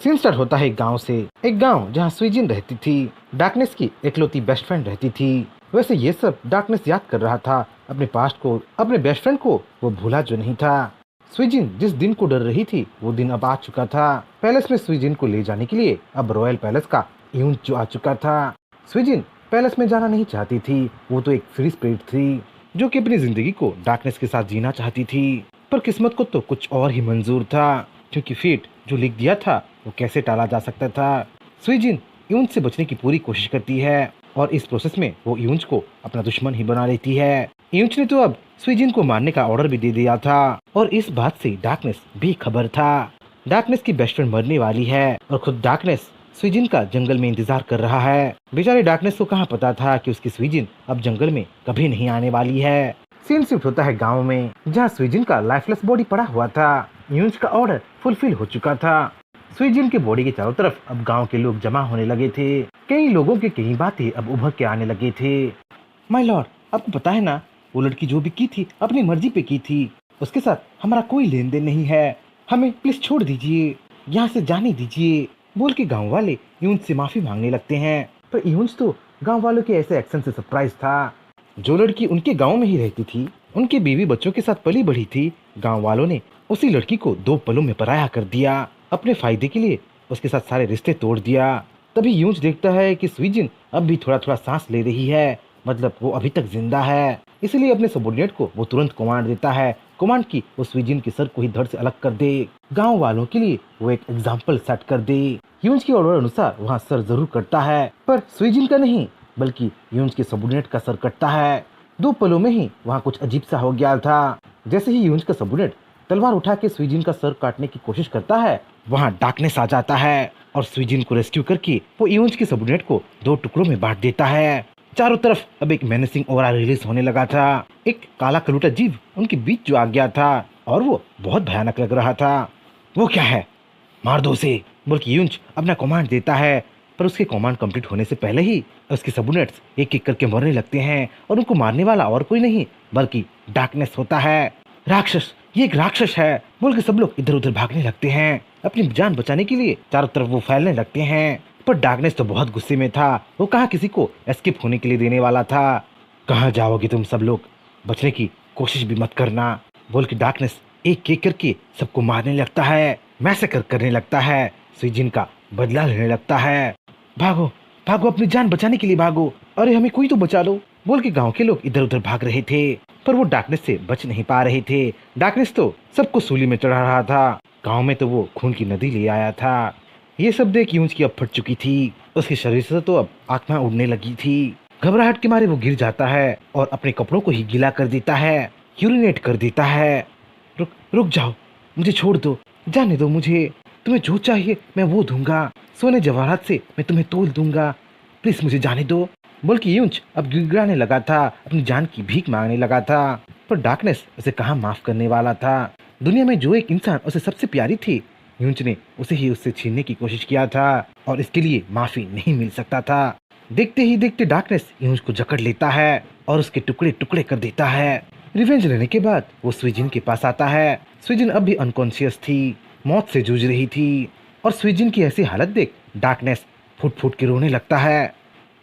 Scene start होता है एक गांव से, एक गांव जहां स्वीजिन रहती थी, डार्कनेस की इकलौती बेस्ट फ्रेंड रहती थी। वैसे ये सब डार्कनेस याद कर रहा था, अपने पास्ट को, अपने बेस्ट फ्रेंड को वो भूला जो नहीं था। स्वीजिन जिस दिन को डर रही थी वो दिन अब आ चुका था। पैलेस में स्वीजिन को ले जाने के लिए अब रॉयल पैलेस का यून जो आ चुका था। स्वीजिन पैलेस में जाना नहीं चाहती थी, वो तो एक फ्री स्पिरिट थी जो कि अपनी जिंदगी को डार्कनेस के साथ जीना चाहती थी। पर किस्मत को तो कुछ और ही मंजूर था, क्योंकि फेट जो लिख दिया था वो कैसे टाला जा सकता था। स्वीजिन यूंज से बचने की पूरी कोशिश करती है और इस प्रोसेस में वो यूंज को अपना दुश्मन ही बना लेती है। यूंज ने तो अब स्वीजिन को मारने का ऑर्डर भी दे दिया था और इस बात से डार्कनेस भी खबर था। डार्कनेस की बेस्ट फ्रेंड मरने वाली है और खुद डार्कनेस स्वीजिन का जंगल में इंतजार कर रहा है। बेचारे डार्कनेस को कहाँ पता था कि उसकी स्वीजिन अब जंगल में कभी नहीं आने वाली है। सीन शिफ्ट होता है गांव में, जहां स्वीजिन का लाइफलेस बॉडी पड़ा हुआ था। यूंज का ऑर्डर फुलफिल हो चुका था। स्वीजिन के बॉडी के चारों तरफ अब गांव के लोग जमा होने लगे थे। कई लोगों की कई बातें अब उभर के आने लगे थे। माय लॉर्ड, आपको पता है ना, वो लड़की जो भी की थी अपनी मर्जी पे की थी, उसके साथ हमारा कोई लेन देन नहीं है, हमें प्लीज छोड़ दीजिए, यहाँ से जाने दीजिए, बोल के गाँव वाले यूंज से माफी मांगने लगते हैं। पर यूंज तो गाँव वालों के ऐसे एक्शन से सरप्राइज था। जो लड़की उनके गांव में ही रहती थी, उनके बीवी बच्चों के साथ पली बढ़ी थी, गांव वालों ने उसी लड़की को 2 पलों में पराया कर दिया। अपने फायदे के लिए उसके साथ सारे रिश्ते तोड़ दिया। तभी यूंज देखता है कि स्वीजिन अब भी थोड़ा थोड़ा सांस ले रही है, मतलब वो अभी तक जिंदा है। इसलिए अपने सबॉर्डिनेट को वो तुरंत कमांड देता है, कमांड की वो स्वीजिन के सर को ही धड़ से अलग कर दे, गाँव वालों के लिए वो एक एग्जाम्पल सेट कर दे। यूंज के ऑर्डर अनुसार वहाँ सर जरूर कटता है, पर स्वीजिन का नहीं बल्कि यूंज के सबॉर्डिनेट का सर कटता है। 2 पलों में ही वहाँ कुछ अजीब सा हो गया था। जैसे ही यूंज का सबॉर्डिनेट तलवार उठा के स्वीजिन का सर काटने की कोशिश करता है, वहाँ डार्कनेस आ जाता है और स्वीजिन को रेस्क्यू करके वो यूंज के सबॉर्डिनेट को 2 टुकड़ों में बांट देता है। चारों तरफ अब एक मेनेसिंग ऑरा रिलीज होने लगा था। एक काला कलूटा जीव उनके बीच जो आ गया था और वो बहुत भयानक लग रहा था। वो क्या है, मार दो उसे, बल्कि यूंज अपना कमांड देता है। पर उसके कमांड कंप्लीट होने से पहले ही उसके सबॉर्डिनेट्स एक एक करके मरने लगते हैं और उनको मारने वाला और कोई नहीं बल्कि डार्कनेस होता है। राक्षस, ये एक राक्षस है, बोल के सब लोग इधर उधर भागने लगते हैं। अपनी जान बचाने के लिए चारों तरफ वो फैलने लगते हैं। पर डार्कनेस तो बहुत गुस्से में था, वो कहाँ किसी को एस्केप होने के लिए देने वाला था। कहाँ जाओगे तुम सब लोग, बचने की कोशिश भी मत करना, बोल के डार्कनेस एक एक करके सबको मारने लगता है, मैसेकर करने लगता है, स्वीजिन का बदला लेने लगता है। भागो भागो, अपनी जान बचाने के लिए भागो, अरे हमें कोई तो बचा लो, बोल के गांव के लोग इधर उधर भाग रहे थे। पर वो डार्कनेस से बच नहीं पा रहे थे। डार्कनेस तो सबको सूली में चढ़ा रहा था। गांव में तो वो खून की नदी ले आया था। ये सब देख यूंज की अब फट चुकी थी, उसके शरीर से तो अब आत्मा उड़ने लगी थी। घबराहट के मारे वो गिर जाता है और अपने कपड़ों को ही गीला कर देता है, यूरिनेट कर देता है। रुक रुक जाओ, मुझे छोड़ दो, जाने दो मुझे, तुम्हें जो चाहिए मैं वो दूंगा, सोने जवाहरात से मैं तुम्हें तोल दूंगा, प्लीज मुझे जाने दो, बोल के यूंज अब गिड़गिड़ाने लगा था, अपनी जान की भीख मांगने लगा था। पर डार्कनेस उसे कहाँ माफ करने वाला था। दुनिया में जो एक इंसान उसे सबसे प्यारी थी, यूंज ने उसे ही उससे छीनने की कोशिश किया था और इसके लिए माफी नहीं मिल सकता था। देखते ही देखते डार्कनेस यूंज को जकड़ लेता है और उसके टुकड़े टुकड़े कर देता है। रिवेंज लेने के बाद वो स्वीजिन के पास आता है। स्वीजिन अब भी अनकॉन्शियस थी, मौत से जूझ रही थी और स्वीजिन की ऐसी हालत देख डार्कनेस फुट फुट के रोने लगता है।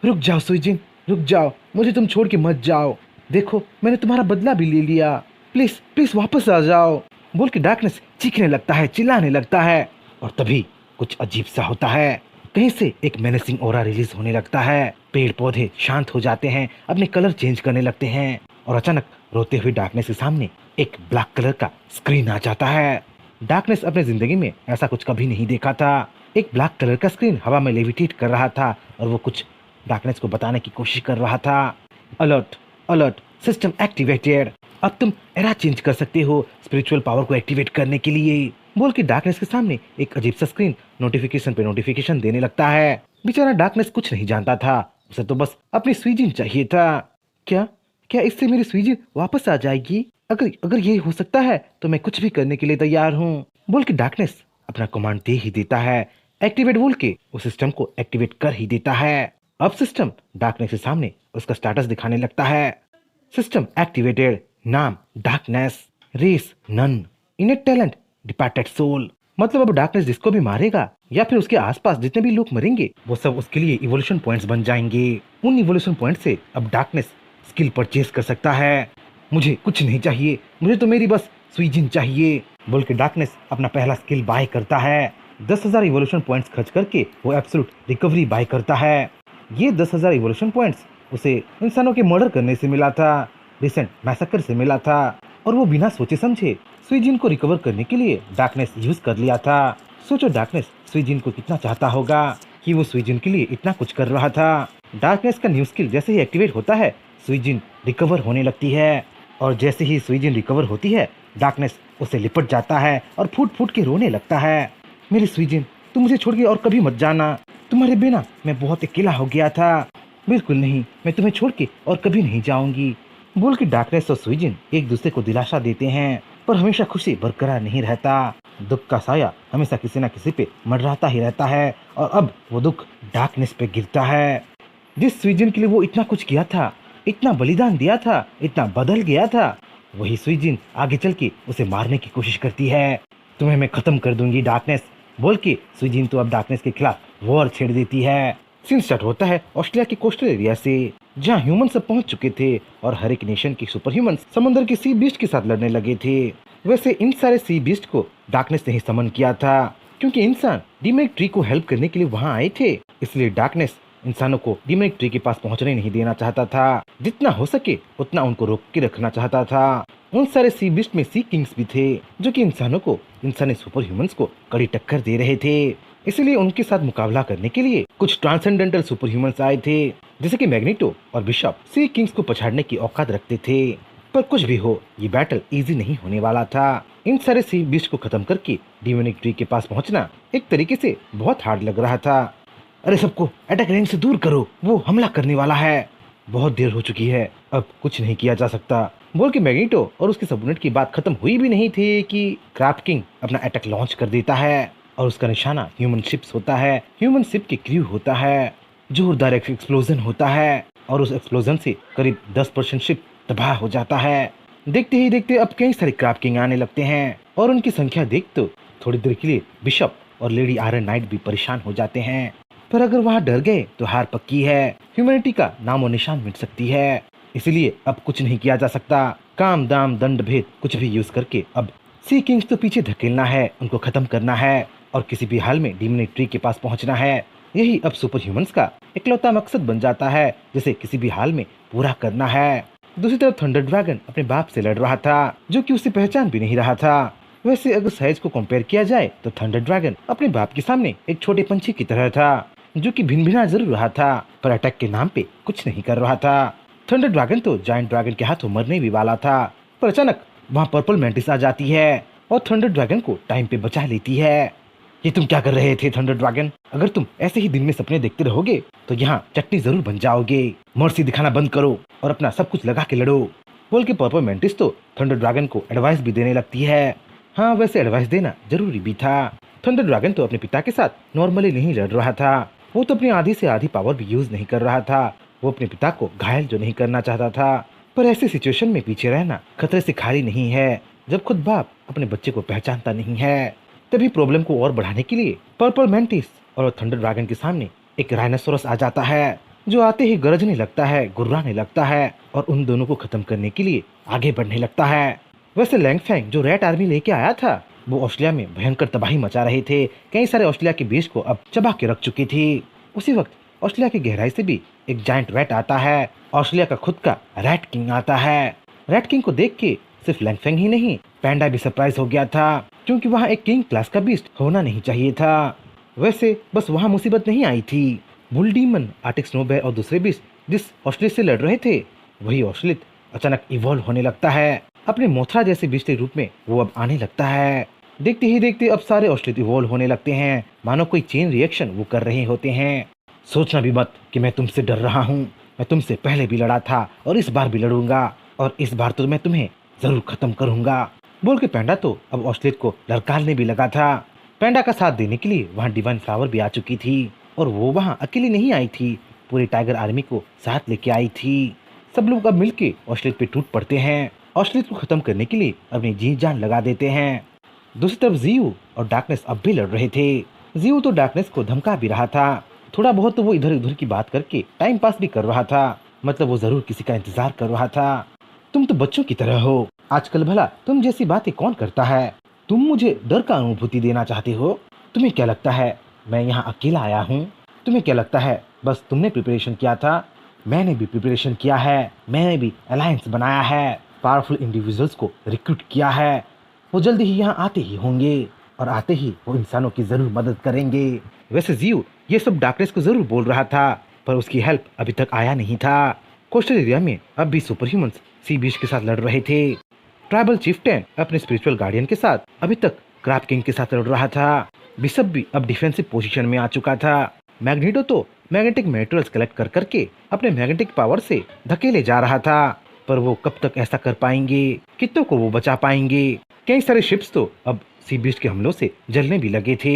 रुक जाओ स्वीजिन, रुक जाओ, मुझे तुम छोड़ के मत जाओ, देखो मैंने तुम्हारा बदला भी ले लिया, प्लीज प्लीज वापस आ जाओ, बोल के डार्कनेस चीखने लगता है, चिल्लाने लगता है। और तभी कुछ अजीब सा होता है, कहीं से एक मेनेसिंग ऑरा रिलीज होने लगता है। पेड़ पौधे शांत हो जाते हैं, अपने कलर चेंज करने लगते हैं और अचानक रोते हुए डार्कनेस के सामने एक ब्लैक कलर का स्क्रीन आ जाता है। डार्कनेस अपने जिंदगी में ऐसा कुछ कभी नहीं देखा था। एक ब्लैक कलर का स्क्रीन हवा में लेविटेट कर रहा था और वो कुछ डार्कनेस को बताने की कोशिश कर रहा था। अलर्ट अलर्ट, सिस्टम एक्टिवेटेड, अब तुम एरा चेंज कर सकते हो स्पिरिचुअल पावर को एक्टिवेट करने के लिए, बोल के डार्कनेस के सामने एक अजीब सा स्क्रीन नोटिफिकेशन पे नोटिफिकेशन देने लगता है। बेचारा डार्कनेस कुछ नहीं जानता था, उसे तो बस अपनी स्वीजिन चाहिए था। क्या क्या इससे मेरी स्वीजिन वापस आ जाएगी? अगर अगर ये हो सकता है तो मैं कुछ भी करने के लिए तैयार हूँ, बोल के डार्कनेस अपना कमांड दे ही देता है। एक्टिवेट बोल के उस सिस्टम को एक्टिवेट कर ही देता है। अब सिस्टम डार्कनेस के सामने उसका स्टेटस दिखाने लगता है। सिस्टम एक्टिवेटेड, नाम darkness, race none, innate talent departed soul, मतलब अब डार्कनेस जिसको भी मारेगा या फिर उसके आसपास जितने भी लोग मरेंगे वो सब उसके लिए इवोल्यूशन पॉइंट्स बन जाएंगे। उन इवोल्यूशन पॉइंट से अब डार्कनेस स्किल परचेज कर सकता है। मुझे कुछ नहीं चाहिए, मुझे तो मेरी बस सुईजिन चाहिए बोल के डार्कनेस अपना पहला स्किल बाय करता है। 10,000 इवोल्यूशन पॉइंट्स खर्च करके वो एब्सोल्यूट रिकवरी बाय करता है। ये 10,000 इवोल्यूशन पॉइंट्स उसे इंसानों के मर्डर करने से मिला था, रिसेंट मैसेकर से मिला था, और वो बिना सोचे समझे सुईजिन को रिकवर करने के लिए डार्कनेस यूज कर लिया था। सोचो डार्कनेस सुईजिन को कितना चाहता होगा कि वो सुईजिन के लिए इतना कुछ कर रहा था। डार्कनेस का न्यू स्किल जैसे ही एक्टिवेट होता है सुईजिन रिकवर होने लगती है, और जैसे ही सुईजिन रिकवर होती है डार्कनेस उसे लिपट जाता है और फूट फूट के रोने लगता है। मेरी सुईजिन, तुम मुझे छोड़ के और कभी मत जाना, तुम्हारे बिना मैं बहुत अकेला हो गया था। बिल्कुल नहीं, मैं तुम्हें छोड़ के और कभी नहीं जाऊंगी बोल के डार्कनेस और सुईजिन एक दूसरे को दिलासा देते हैं। पर हमेशा खुशी बरकरार नहीं रहता, दुख का साया हमेशा किसी न किसी पे मंडराता ही रहता है, और अब वो दुख डार्कनेस पे गिरता है। जिस सुईजिन के लिए वो इतना कुछ किया था, इतना बलिदान दिया था, इतना बदल गया था, वही सुईजिन आगे चल के उसे मारने की कोशिश करती है। तुम्हें मैं खत्म कर दूंगी डार्कनेस बोल के सुईजिन तो अब डार्कनेस के खिलाफ वॉर छेड़ देती है। सीन स्टार्ट होता है ऑस्ट्रेलिया के कोस्टल एरिया से, जहाँ ह्यूमन सब पहुंच चुके थे और हर एक नेशन के सुपर ह्यूमन समुद्र के सी बीस्ट के साथ लड़ने लगे थे। वैसे इन सारे सी बीस्ट को डार्कनेस ने ही समन किया था, क्योंकि इंसान डीमोनिक ट्री को हेल्प करने के लिए वहाँ आए थे। इसलिए डार्कनेस इंसानों को डीमोनिक ट्री के पास पहुंचने नहीं देना चाहता था, जितना हो सके उतना उनको रोक के रखना चाहता था। उन सारे सी बीस्ट में सी किंग्स भी थे, जो कि इंसानों को, इंसानी सुपर ह्यूमंस को कड़ी टक्कर दे रहे थे। इसलिए उनके साथ मुकाबला करने के लिए कुछ ट्रांसेंडेंटल सुपर ह्यूमंस आए थे, जैसे कि मैग्नीटो और बिशप सी किंग्स को पछाड़ने की औकात रखते थे। पर कुछ भी हो, ये बैटल इजी नहीं होने वाला था। इन सारे सी बीस्ट को खत्म करके डीमोनिक ट्री के पास पहुंचना एक तरीके से बहुत हार्ड लग रहा था। अरे सबको अटैक रेंज से दूर करो, वो हमला करने वाला है, बहुत देर हो चुकी है, अब कुछ नहीं किया जा सकता बोल के मैग्नीटो और उसके सबूनेट की बात खत्म हुई भी नहीं थी कि क्राफ्ट किंग अपना अटैक लॉन्च कर देता है, और उसका निशाना ह्यूमन शिप्स होता है। ह्यूमन शिप के क्रू होता है, जोरदार एक्सप्लोजन होता है, और उस एक्सप्लोजन से करीब 10% शिप तबाह हो जाता है। देखते ही देखते अब कई सारे क्राफ्ट किंग आने लगते हैं, और उनकी संख्या देख तो थोड़ी देर के लिए बिशप और लेडी आयरन नाइट भी परेशान हो जाते हैं। पर अगर वहाँ डर गए तो हार पक्की है, ह्यूमैनिटी का नामो निशान मिट सकती है। इसलिए अब कुछ नहीं किया जा सकता, काम दाम दंड भेद कुछ भी यूज करके अब सी किंग्स तो पीछे धकेलना है, उनको खत्म करना है, और किसी भी हाल में डीमोनिक ट्री के पास पहुंचना है। यही अब सुपर ह्यूमंस का इकलौता मकसद बन जाता है, जिसे किसी भी हाल में पूरा करना है। दूसरी तरफ थंडर ड्रैगन अपने बाप से लड़ रहा था, जो कि उसे पहचान भी नहीं रहा था। वैसे अगर साइज को कंपेयर किया जाए तो थंडर ड्रैगन अपने बाप के सामने एक छोटे पंछी की तरह था, जो कि भिनभिना जरूर रहा था, पर अटैक के नाम पे कुछ नहीं कर रहा था। थंडर ड्रैगन तो जायंट ड्रैगन के हाथों मरने भी वाला था, पर अचानक वहाँ पर्पल मैंटिस आ जाती है और थंडर ड्रैगन को टाइम पे बचा लेती है। ये तुम क्या कर रहे थे थंडर ड्रैगन? अगर तुम ऐसे ही दिन में सपने देखते रहोगे तो यहाँ चट्टी जरूर बन जाओगे, मर्सी दिखाना बंद करो और अपना सब कुछ लगा के लड़ो बोल के पर्पल मैंटिस तो थंडर ड्रैगन को एडवाइस भी देने लगती है। हाँ, वैसे एडवाइस देना जरूरी भी था। थंडर ड्रैगन तो अपने पिता के साथ नॉर्मली नहीं लड़ रहा था, वो तो अपनी आधी से आधी पावर भी यूज नहीं कर रहा था। वो अपने पिता को घायल जो नहीं करना चाहता था, पर ऐसी सिचुएशन में पीछे रहना खतरे से खाली नहीं है। जब खुद बाप अपने बच्चे को पहचानता नहीं है, तभी प्रॉब्लम को और बढ़ाने के लिए पर्पल मैंटिस और थंडर ड्रैगन के सामने एक राइनोसोरस आ जाता है, जो आते ही गरजने लगता है, गुर्राने लगता है और उन दोनों को खत्म करने के लिए आगे बढ़ने लगता है। वैसे लैंगफैंग जो रेड आर्मी लेके आया था, वो ऑस्ट्रेलिया में भयंकर तबाही मचा रहे थे, कई सारे ऑस्ट्रेलिया के बीच को अब चबा के रख चुकी थी। उसी वक्त ऑस्ट्रेलिया की गहराई से भी एक जायंट रैट आता है, ऑस्ट्रेलिया का खुद का रैट किंग आता है। रैट किंग को देख के सिर्फ लैंगफैंग ही नहीं, पैंडा भी सरप्राइज हो गया था, क्योंकि वहाँ एक किंग क्लास का बीस्ट होना नहीं चाहिए था। वैसे बस वहाँ मुसीबत नहीं आई थी, bull demon, arctic snow bear और दूसरे बीस्ट जिस ऑस्ट्रेलिया से लड़ रहे थे, वही ऑस्ट्रेलिया अचानक इवॉल्व होने लगता है। अपने मोथरा जैसे बीस्ट के रूप में वो अब आने लगता है। देखते ही देखते अब सारे ऑस्ट्रेलिया इवॉल्व होने लगते हैं, मानो कोई चेन रिएक्शन वो कर रहे होते हैं। सोचना भी मत कि मैं तुमसे डर रहा हूँ, मैं तुमसे पहले भी लड़ा था और इस बार भी लड़ूंगा, और इस बार तो मैं तुम्हें जरूर खत्म करूंगा बोल के पैंडा तो अब ऑस्ट्रेलिया को लड़कालने भी लगा था। पैंडा का साथ देने के लिए वहाँ डिवाइन फ्लावर भी आ चुकी थी, और वो वहाँ अकेली नहीं आई थी, पूरी टाइगर आर्मी को साथ लेके आई थी। सब लोग अब मिलके ऑस्ट्रेलिया पे टूट पड़ते हैं, ऑस्ट्रेलिया को खत्म करने के लिए अपनी जी जान लगा देते हैं। दूसरी तरफ जियो और डार्कनेस अब भी लड़ रहे थे। जियो तो डार्कनेस को धमका भी रहा था, थोड़ा बहुत तो वो इधर उधर की बात करके टाइम पास भी कर रहा था, मतलब वो जरूर किसी का इंतजार कर रहा था। तुम तो बच्चों की तरह हो, आजकल भला तुम जैसी बातें कौन करता है? तुम मुझे डर का अनुभूति देना चाहते हो? तुम्हें क्या लगता है मैं यहाँ अकेला आया हूँ? तुम्हें क्या लगता है बस तुमने प्रिपरेशन किया था? मैंने भी प्रिपरेशन किया है, मैंने भी अलायंस बनाया है, पावरफुल इंडिविजुअल्स को रिक्रूट किया है। वो जल्दी ही यहाँ आते ही होंगे और आते ही वो इंसानों की जरूर मदद करेंगे। वैसे जियो ये सब डार्कनेस को जरूर बोल रहा था, पर उसकी हेल्प अभी तक आया नहीं था। कोस्टल एरिया में अब भी सुपर ह्यूमंस सी बीच के साथ लड़ रहे थे। ट्राइबल चीफ्टेन अपने स्पिरिचुअल गार्डियन के साथ अभी तक क्रैप किंग के साथ लड़ रहा था। बिशप भी अब डिफेंसिव पोजीशन में आ चुका था। मैग्नेटो तो मैग्नेटिक मटेरियल्स कलेक्ट कर करके अपने मैग्नेटिक पावर से धकेले जा रहा था, पर वो कब तक ऐसा कर पाएंगे? कितनों को वो बचा पाएंगे? कई सारे शिप्स तो अब सी बीस्ट के हमलों से जलने भी लगे थे।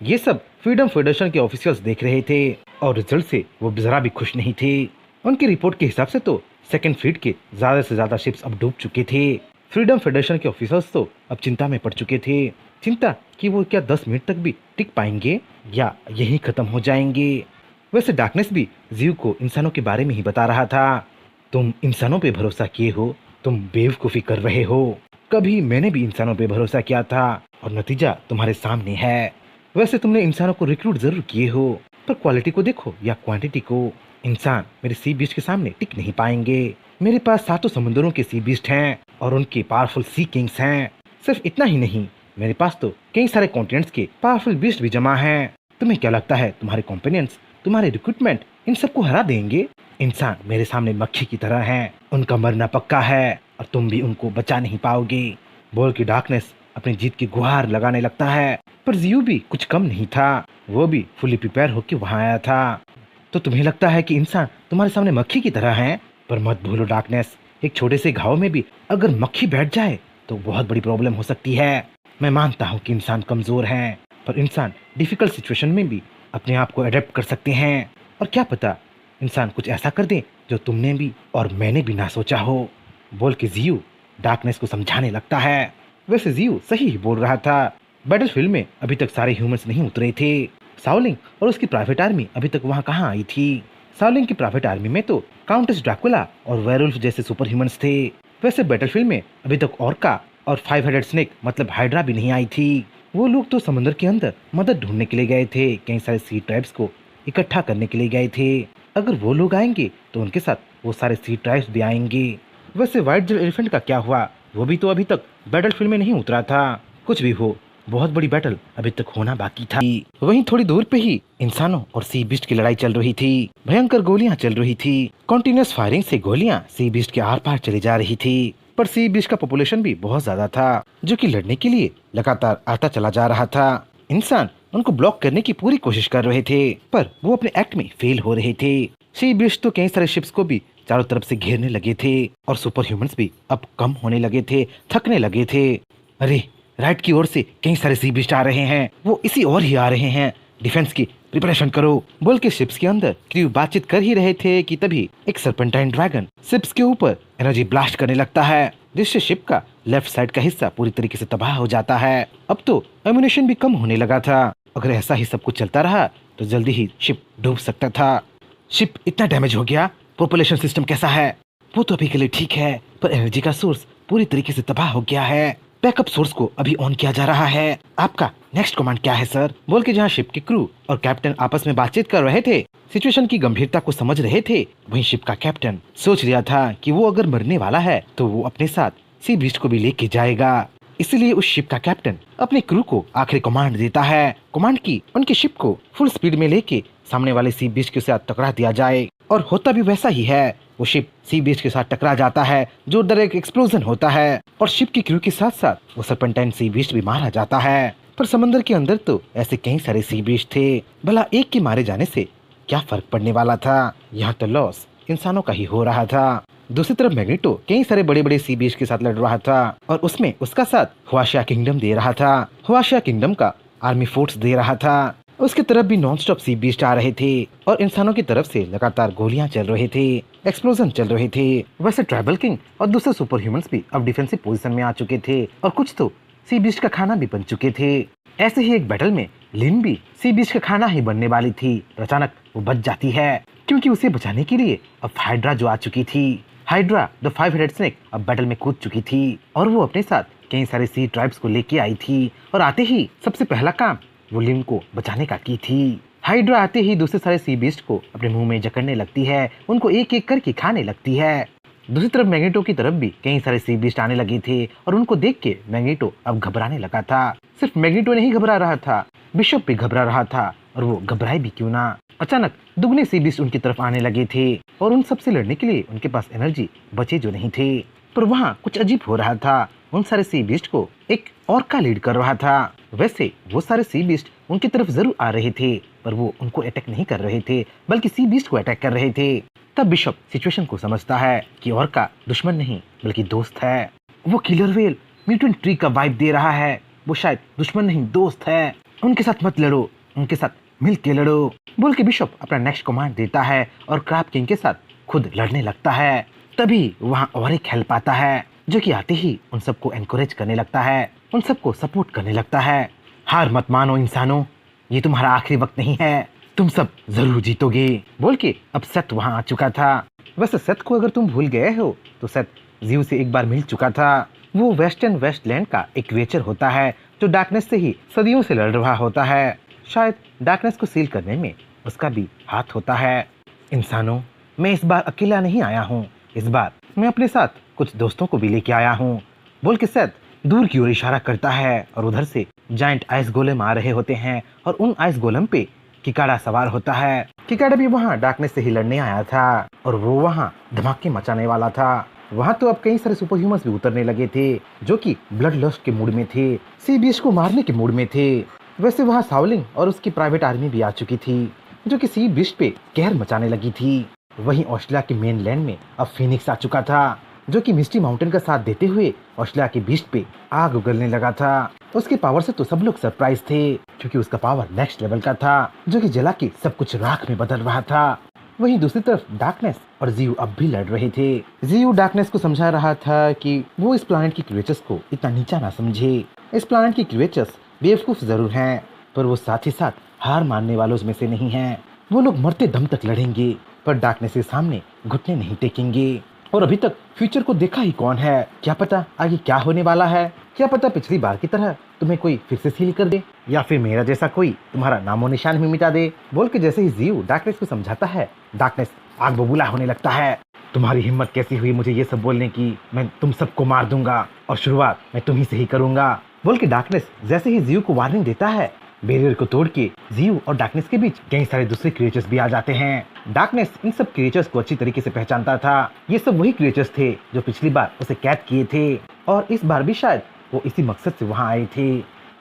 ये सब फ्रीडम फेडरेशन के ऑफिशियल्स देख रहे थे और रिजल्ट से वो जरा भी खुश नहीं थे। उनकी रिपोर्ट के हिसाब से तो सेकंड फ्लीट के ज्यादा से ज्यादा शिप्स अब डूब चुके थे। फ्रीडम फेडरेशन के ऑफिसर्स तो अब चिंता में पड़ चुके थे, चिंता कि वो क्या 10 मिनट तक भी टिक पाएंगे या यहीं खत्म हो जाएंगे। वैसे डार्कनेस भी जियो को इंसानों के बारे में ही बता रहा था। तुम इंसानों पे भरोसा किए हो, तुम बेवकूफी कर रहे हो। कभी मैंने भी इंसानों पे भरोसा किया था और नतीजा तुम्हारे सामने है। वैसे तुमने इंसानों को रिक्रूट जरूर किए हो, पर क्वालिटी को देखो या क्वांटिटी को। इंसान मेरे सी बीस्ट के सामने टिक नहीं पाएंगे। मेरे पास 7 समुद्रों के सी बीस्ट हैं और उनके पावरफुल सी किंग्स हैं। सिर्फ इतना ही नहीं, मेरे पास तो कई सारे कॉन्टिनेंट्स के पावरफुल बीस्ट भी जमा हैं। तुम्हें क्या लगता है तुम्हारे कॉम्पेनियंस, तुम्हारे रिक्रूटमेंट इन सबको हरा देंगे? इंसान मेरे सामने मक्खी की तरह हैं, उनका मरना पक्का है और तुम भी उनको बचा नहीं पाओगे। बोल के डार्कनेस अपनी जीत की गुहार लगाने लगता है, पर जियो भी कुछ कम नहीं था। वो भी फुली प्रिपेयर होकर वहां आया था। तो तुम्हें लगता है कि इंसान तुम्हारे सामने मक्खी की तरह हैं? पर मत भूलो डार्कनेस, एक छोटे से घाव में भी अगर मक्खी बैठ जाए तो बहुत बड़ी प्रॉब्लम हो सकती है। मैं मानता हूँ कि इंसान कमजोर हैं, पर इंसान डिफिकल्ट सिचुएशन में भी अपने आप को अडेप्ट कर सकते हैं। और क्या पता इंसान कुछ ऐसा कर दे जो तुमने भी और मैंने भी ना सोचा हो। बोल के जियो डार्कनेस को समझाने लगता है। वैसे जियो सही ही बोल रहा था। बैटलफील्ड में अभी तक सारे ह्यूमंस नहीं उतरे थे। साउलिंग और उसकी प्राइवेट आर्मी अभी तक वहाँ कहाँ आई थी? साउलिंग की प्राइवेट आर्मी में तो काउंटेस ड्रैकुला और वेयरवुल्फ जैसे सुपर ह्यूमंस थे। वैसे बैटलफील्ड में अभी तक ऑर्का और 5 हेडेड स्नेक मतलब हाइड्रा भी नहीं आई थी। वो लोग तो समुद्र के अंदर मदद ढूंढने के लिए गए थे, कई सारे सी ट्राइब्स को इकट्ठा करने के लिए गए थे। अगर वो लोग आएंगे तो उनके साथ वो सारे सी ट्राइब्स भी आएंगे। वैसे व्हाइट जेल एलिफेंट का क्या हुआ? वो भी तो अभी तक बैटलफील्ड में नहीं उतरा था। कुछ भी हो, बहुत बड़ी बैटल अभी तक होना बाकी था। वहीं थोड़ी दूर पे ही इंसानों और सी बीस्ट की लड़ाई चल रही थी। भयंकर गोलियां चल रही थी। कॉन्टिन्यूअस फायरिंग से गोलियां सी बीस्ट के आर पार चली जा रही थी। पर सी बीस्ट का पॉपुलेशन भी बहुत ज्यादा था, जो कि लड़ने के लिए लगातार आता चला जा रहा था। इंसान उनको ब्लॉक करने की पूरी कोशिश कर रहे थे, पर वो अपने एक्ट में फेल हो रहे थे। सी बीस्ट तो कई सारे शिप्स को भी चारों तरफ से घेरने लगे थे और सुपर ह्यूमंस भी अब कम होने लगे थे, थकने लगे थे। अरे राइट की ओर से कई सारे सी बीस्ट आ रहे हैं, वो इसी ओर ही आ रहे हैं। डिफेंस की प्रिपरेशन करो। बोल के शिप्स के अंदर क्रू बातचीत कर ही रहे थे कि तभी एक सर्पेंटाइन ड्रैगन शिप्स के ऊपर एनर्जी ब्लास्ट करने लगता है, जिससे शिप का लेफ्ट साइड का हिस्सा पूरी तरीके से तबाह हो जाता है। अब तो एम्यूनेशन भी कम होने लगा था। अगर ऐसा ही सब कुछ चलता रहा तो जल्दी ही शिप डूब सकता था। शिप इतना डैमेज हो गया, पॉपुलेशन सिस्टम कैसा है? वो तो अभी के लिए ठीक है, पर एनर्जी का सोर्स पूरी तरीके से तबाह हो गया है। बैकअप सोर्स को अभी ऑन किया जा रहा है। आपका नेक्स्ट कमांड क्या है सर? बोल के जहाँ शिप के क्रू और कैप्टन आपस में बातचीत कर रहे थे, सिचुएशन की गंभीरता को समझ रहे थे, वहीं शिप का कैप्टन सोच रहा था कि वो अगर मरने वाला है तो वो अपने साथ सी बीस्ट को भी लेके जाएगा। इसलिए उस शिप का कैप्टन अपने क्रू को आखिरी कमांड देता है। कमांड की उनकी शिप को फुल स्पीड में लेके सामने वाले सी बीस्ट के साथ टकरा दिया जाए, और होता भी वैसा ही है। वो शिप सी बीस्ट के साथ टकरा जाता है, जोरदार एक एक्सप्लोजन होता है और शिप की क्रू के साथ साथ वो सर्पेंटाइन सी बीस्ट भी मारा जाता है। पर समंदर के अंदर तो ऐसे कई सारे सी बीस्ट थे, भला एक के मारे जाने से क्या फर्क पड़ने वाला था? यहाँ तो लॉस इंसानों का ही हो रहा था। दूसरी तरफ मैग्नेटो कई सारे बड़े बड़े सी बीस्ट के साथ लड़ रहा था और उसमें उसका साथ हुआशिया किंगडम दे रहा था। हुआशिया किंगडम का आर्मी फोर्स दे रहा था। उसकी तरफ भी नॉन स्टॉप सी बीस्ट आ रहे थे और इंसानों की तरफ से लगातार गोलियां चल रहे थे, एक्सप्लोजन चल रहे थे। वैसे ट्राइबल किंग और दूसरे सुपर ह्यूमंस भी अब डिफेंसिव पोजीशन में आ चुके थे और कुछ तो सी बीस्ट का खाना भी बन चुके थे। ऐसे ही एक बैटल में लिन भी सी बीस्ट का खाना ही बनने वाली थी, पर अचानक वो बच जाती है क्योंकि उसे बचाने के लिए अब हाइड्रा जो आ चुकी थी। हाइड्रा द 5 हेडेड स्नेक अब बैटल में कूद चुकी थी और वो अपने साथ कई सारे सी ट्राइब्स को लेके आई थी और आते ही सबसे पहला काम वो लिन को बचाने का की थी। हाइड्रा आते ही दूसरे सारे सी बीस्ट को अपने मुंह में जकड़ने लगती है, उनको एक एक करके खाने लगती है। दूसरी तरफ मैग्नेटो की तरफ भी कई सारे सी बीस्ट आने लगे थे और उनको देख के मैग्नेटो अब घबराने लगा था। सिर्फ मैग्नेटो नहीं घबरा रहा था, बिशप भी घबरा रहा था और वो घबराए भी क्यों ना। अचानक दुगने सी बीस्ट उनकी तरफ आने लगे थे और उन सबसे लड़ने के लिए उनके पास एनर्जी बचे जो नहीं थे। पर वहाँ कुछ अजीब हो रहा था, उन सारे सी बीस्ट को एक ऑर्का लीड कर रहा था। वैसे वो सारे सी बीस्ट उनकी तरफ जरूर आ रहे थे, पर वो उनको अटैक नहीं कर रहे थे बल्कि सी बीस्ट को अटैक कर रहे थे। तब बिशप सिचुएशन को समझता है कि ऑर्का दुश्मन नहीं बल्कि दोस्त है। वो किलर व्हेल म्यूटेंट ट्री का वाइब दे रहा है, वो शायद दुश्मन नहीं दोस्त है। उनके साथ मत लड़ो, उनके साथ मिल के लड़ो बोल के बिशप अपना नेक्स्ट कमांड देता है और क्रैब किंग के साथ खुद लड़ने लगता है। तभी वहाँ और एक हेल्प आता है जो कि आते ही उन सबको एनकरेज करने लगता है, उन सबको सपोर्ट करने लगता है। हार मत मानो इंसानों, ये तुम्हारा आखिरी वक्त नहीं है, तुम सब जरूर जीतोगे बोल के अब सेथ वहाँ आ चुका था। वैसे सेथ को अगर तुम भूल गए हो तो सेथ जीव से एक बार मिल चुका था। वो वेस्टर्न वेस्टलैंड का एक क्रिएचर होता है जो डार्कनेस से ही सदियों से लड़ रहा होता है। शायद डार्कनेस को सील करने में उसका भी हाथ होता है। इंसानों, मैं इस बार अकेला नहीं आया हूँ, इस बार मैं अपने साथ कुछ दोस्तों को भी लेके आया हूँ बोल के सेथ दूर की ओर इशारा करता है और उधर से जायंट आइस गोलम आ रहे होते हैं और उन आइस गोलम पे किकाड़ा सवार होता है। किकाड़ा भी वहाँ डार्कनेस से ही लड़ने आया था और वो वहाँ धमाके मचाने वाला था। वहाँ तो अब कई सारे सुपर ह्यूमंस भी उतरने लगे थे जो कि ब्लड लस्ट के मूड में थे, सी बीस्ट को मारने के मूड में थे। वैसे वहाँ साउलिंग और उसकी प्राइवेट आर्मी भी आ चुकी थी जो कि सी बीस्ट पे कहर मचाने लगी थी। वहीं ऑस्ट्रेलिया के मेन लैंड में अब फिनिक्स आ चुका था जो कि मिस्टी माउंटेन का साथ देते हुए ऑस्ट्रेलिया के बीस्ट पे आग उगलने लगा था। उसके पावर से तो सब लोग सरप्राइज थे क्योंकि उसका पावर नेक्स्ट लेवल का था जो कि जला के सब कुछ राख में बदल रहा था। वहीं दूसरी तरफ डार्कनेस और जीव अब भी लड़ रहे थे। जीव डार्कनेस को समझा रहा था कि वो इस प्लैनेट की क्रिएचर्स को इतना नीचा ना समझे। इस प्लैनेट की क्रिएचर्स बेवकूफ जरूर हैं, पर वो साथ ही साथ हार मानने वालों में से नहीं हैं। वो लोग मरते दम तक लड़ेंगे पर डार्कनेस के सामने घुटने नहीं टेकेंगे। और अभी तक फ्यूचर को देखा ही कौन है, क्या पता आगे क्या होने वाला है। क्या पता पिछली बार की तरह तुम्हें कोई फिर से सील कर दे या फिर मेरा जैसा कोई तुम्हारा नामो निशान भी मिटा दे बोल के जैसे ही जीव डार्कनेस को समझाता है, डार्कनेस आग बबूला होने लगता है। तुम्हारी हिम्मत कैसी हुई मुझे ये सब बोलने की, मैं तुम सबको मार दूंगा और शुरुआत मैं तुम ही से ही करूंगा बोल के डार्कनेस जैसे ही जीव को वार्निंग देता है, बैरियर को तोड़ के जीव और डार्कनेस के बीच कई सारे दूसरे क्रिएचर्स भी आ जाते हैं। डार्कनेस इन सब क्रिएचर्स को अच्छी तरीके से पहचानता था। ये सब वही क्रिएचर्स थे जो पिछली बार उसे कैद किए थे और इस बार भी शायद वो इसी मकसद से वहाँ आए थे।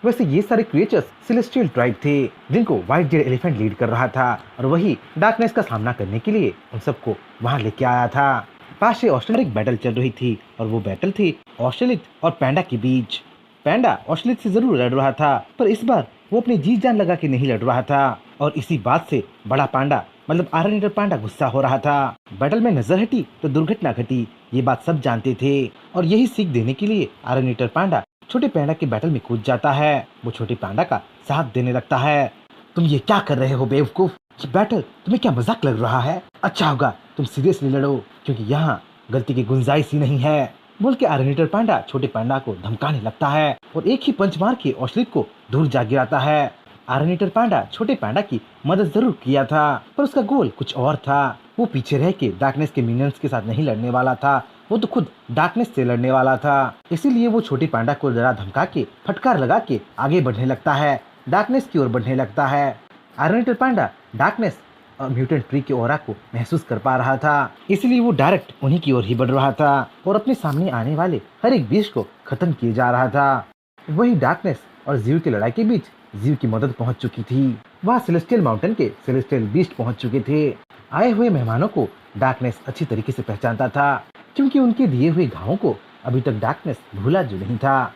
वैसे ये सारे क्रिएचर्स सेलेस्टियल ट्राइब थे जिनको व्हाइट जेड एलिफेंट लीड कर रहा था और वही डार्कनेस का सामना करने के लिए उन सबको वहाँ लेके आया था। पास से ऑस्ट्रेलिया एक बैटल चल रही थी और वो बैटल थी ऑस्ट्रेलिया और पैंडा के बीच। पैंडा ऑस्ट्रेलिया से जरूर लड़ रहा था पर इस बार वो अपनी जी जान लगा के नहीं लड़ रहा था और इसी बात से बड़ा पांडा मतलब आयरन ईटर पांडा गुस्सा हो रहा था। बैटल में नजर हटी तो दुर्घटना घटी, ये बात सब जानते थे और यही सीख देने के लिए आयरन ईटर पांडा छोटे पांडा के बैटल में कूद जाता है। वो छोटे पांडा का साथ देने लगता है। तुम ये क्या कर रहे हो बेवकूफ, ये बैटल तुम्हें क्या मजाक लग रहा है? अच्छा होगा तुम सीरियसली लड़ो क्योंकि यहाँ गलती की गुंजाइश ही नहीं है बोल के आयरन ईटर पांडा छोटे पांडा को धमकाने लगता है और एक ही पंच मार के ऑस्ट्रेलिया को दूर जा गिराता है। आयरन ईटर पांडा छोटे पांडा की मदद जरूर किया था पर उसका गोल कुछ और था। वो पीछे रह के डार्कनेस के मिनियंस के साथ नहीं लड़ने वाला था, वो तो खुद डार्कनेस से लड़ने वाला था। इसीलिए वो छोटे पांडा को डरा धमका के फटकार लगा के आगे बढ़ने लगता है, डार्कनेस की ओर बढ़ने लगता है। आयरन ईटर पांडा डार्कनेस और म्यूटेंट ट्री के ऑरा को महसूस कर पा रहा था, इसलिए वो डायरेक्ट उन्हीं की ओर ही बढ़ रहा था और अपने सामने आने वाले हर एक बीस्ट को खत्म किए जा रहा था। वही डार्कनेस और जीव की लड़ाई के बीच जीव की मदद पहुंच चुकी थी। वहाँ सेलेस्टियल माउंटेन के सेलेस्टियल बीस्ट पहुंच चुके थे। आए हुए मेहमानों को डार्कनेस अच्छी तरीके से पहचानता था क्योंकि उनके दिए हुए घावों को अभी तक डार्कनेस भूला जो नहीं था।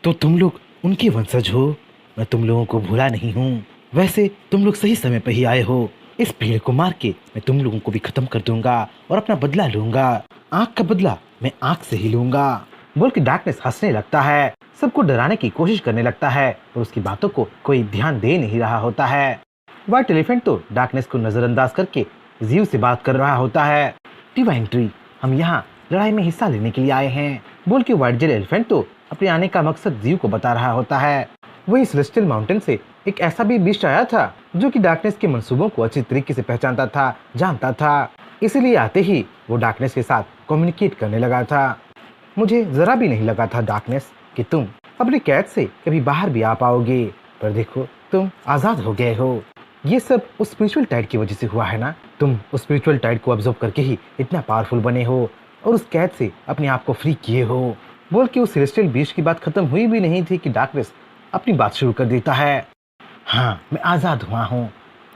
तो तुम लोग उनके वंशज हो, मैं तुम लोगों को भूला नहीं हूँ। वैसे तुम लोग सही समय पर ही आए हो, इस भीड़ को मार के मैं तुम लोगों को भी खत्म कर दूंगा और अपना बदला लूंगा। आँख का बदला मैं आँख से ही लूंगा बोल के डार्कनेस हंसने लगता है। सबको डराने की कोशिश करने लगता है और उसकी बातों को कोई ध्यान दे नहीं रहा होता है। व्हाइट एलिफेंट तो डार्कनेस को नजरअंदाज करके जीव से बात कर रहा होता है। डिवाइन ट्री, हम यहाँ लड़ाई में हिस्सा लेने के लिए आए हैं बोल के व्हाइट जेल एलिफेंट तो अपने आने का मकसद जीव को बता रहा होता है। वही सेलेस्टियल माउंटेन से एक ऐसा भी बीस्ट आया था जो कि डार्कनेस के मंसूबों को अच्छी तरीके से पहचानता था, जानता था। इसीलिए आते ही वो डार्कनेस के साथ कम्युनिकेट करने लगा था। मुझे जरा भी नहीं लगा था डार्कनेस कि तुम अपने कैद से कभी बाहर भी आ पाओगे, पर देखो तुम आजाद हो गए हो। ये सब उस स्पिरिचुअल टाइड की वजह से हुआ है ना। तुम उस स्पिरिचुअल टाइड को ऑब्जर्व करके ही इतना पावरफुल बने हो और उस कैद से अपने आप को फ्री किए हो बोल के उस सेलेस्टियल बीस्ट की बात खत्म हुई भी नहीं थी कि डार्कनेस अपनी बात शुरू कर देता है। हाँ, मैं आजाद हुआ हूँ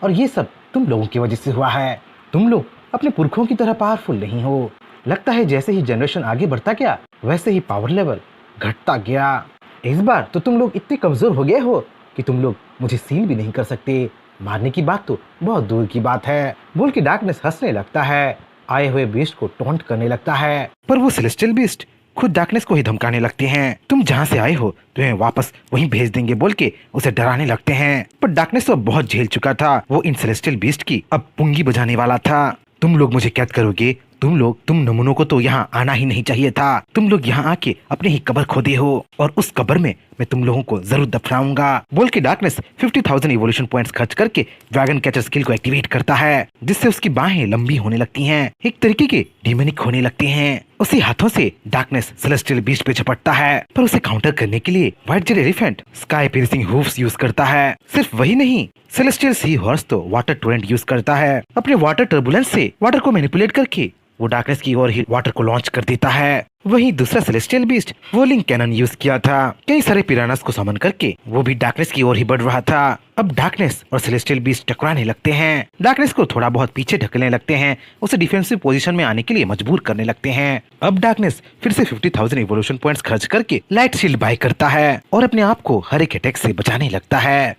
और ये सब तुम लोगों की वजह से हुआ है। तुम लोग अपने पुरखों की तरह पावरफुल नहीं हो। लगता है जैसे ही जनरेशन आगे बढ़ता गया वैसे ही पावर लेवल घटता गया। इस बार तो तुम लोग इतने कमजोर हो गए हो कि तुम लोग मुझे सील भी नहीं कर सकते। मारने की बात तो बहुत दूर की बात है बोल के डार्कनेस हंसने लगता है। आए हुए बीस्ट को टॉन्ट करने लगता है, पर वो सेलेस्टियल बीस्ट खुद डार्कनेस को ही धमकाने लगते हैं। तुम जहाँ से आए हो तुम्हें वापस वहीं भेज देंगे बोल के उसे डराने लगते हैं। पर डार्कनेस तो बहुत झेल चुका था। वो इन सेलेस्टियल बीस्ट की अब पुंगी बजाने वाला था। तुम लोग मुझे कैद करोगे, तुम नमूनों को तो यहाँ आना ही नहीं चाहिए था। तुम लोग यहाँ आके अपने ही कब्र खोदे हो और उस कब्र में मैं तुम लोगों को जरूर दफनाऊंगा बोल के डार्कनेस 50,000 इवोल्यूशन पॉइंट्स खर्च करके ड्रैगन कैचर स्किल को एक्टिवेट करता है, जिससे उसकी बाहें लंबी होने लगती हैं, एक तरीके के डीमोनिक होने लगते हैं। उसी हाथों से डार्कनेस सेलेस्टियल बीस्ट पे झपटता है, पर उसे काउंटर करने के लिए white jade elephant sky piercing hoofs use करता है। सिर्फ वही नहीं, सेलेस्टियल सी हॉर्स तो वाटर टोरेंट यूज करता है। अपने वाटर टर्बुलेंस से वाटर को मैनिपुलेट करके वो डार्कनेस की ओर ही वाटर को लॉन्च कर देता है। वहीं दूसरा सेलेस्टियल बीस्ट वोलिंग कैनन यूज किया था। कई सारे पिरानास को समन करके वो भी डार्कनेस की ओर ही बढ़ रहा था। अब डार्कनेस और सेलेस्टियल बीस्ट टकराने लगते हैं। डार्कनेस को थोड़ा बहुत पीछे ढकने लगते हैं, उसे डिफेंसिव पोजीशन में आने के लिए मजबूर करने लगते हैं। अब डार्कनेस फिर से 50,000 इवोल्यूशन पॉइंट्स खर्च करके लाइट शील्ड बाय करता है और अपने आप को हर एक अटैक से बचाने लगता है।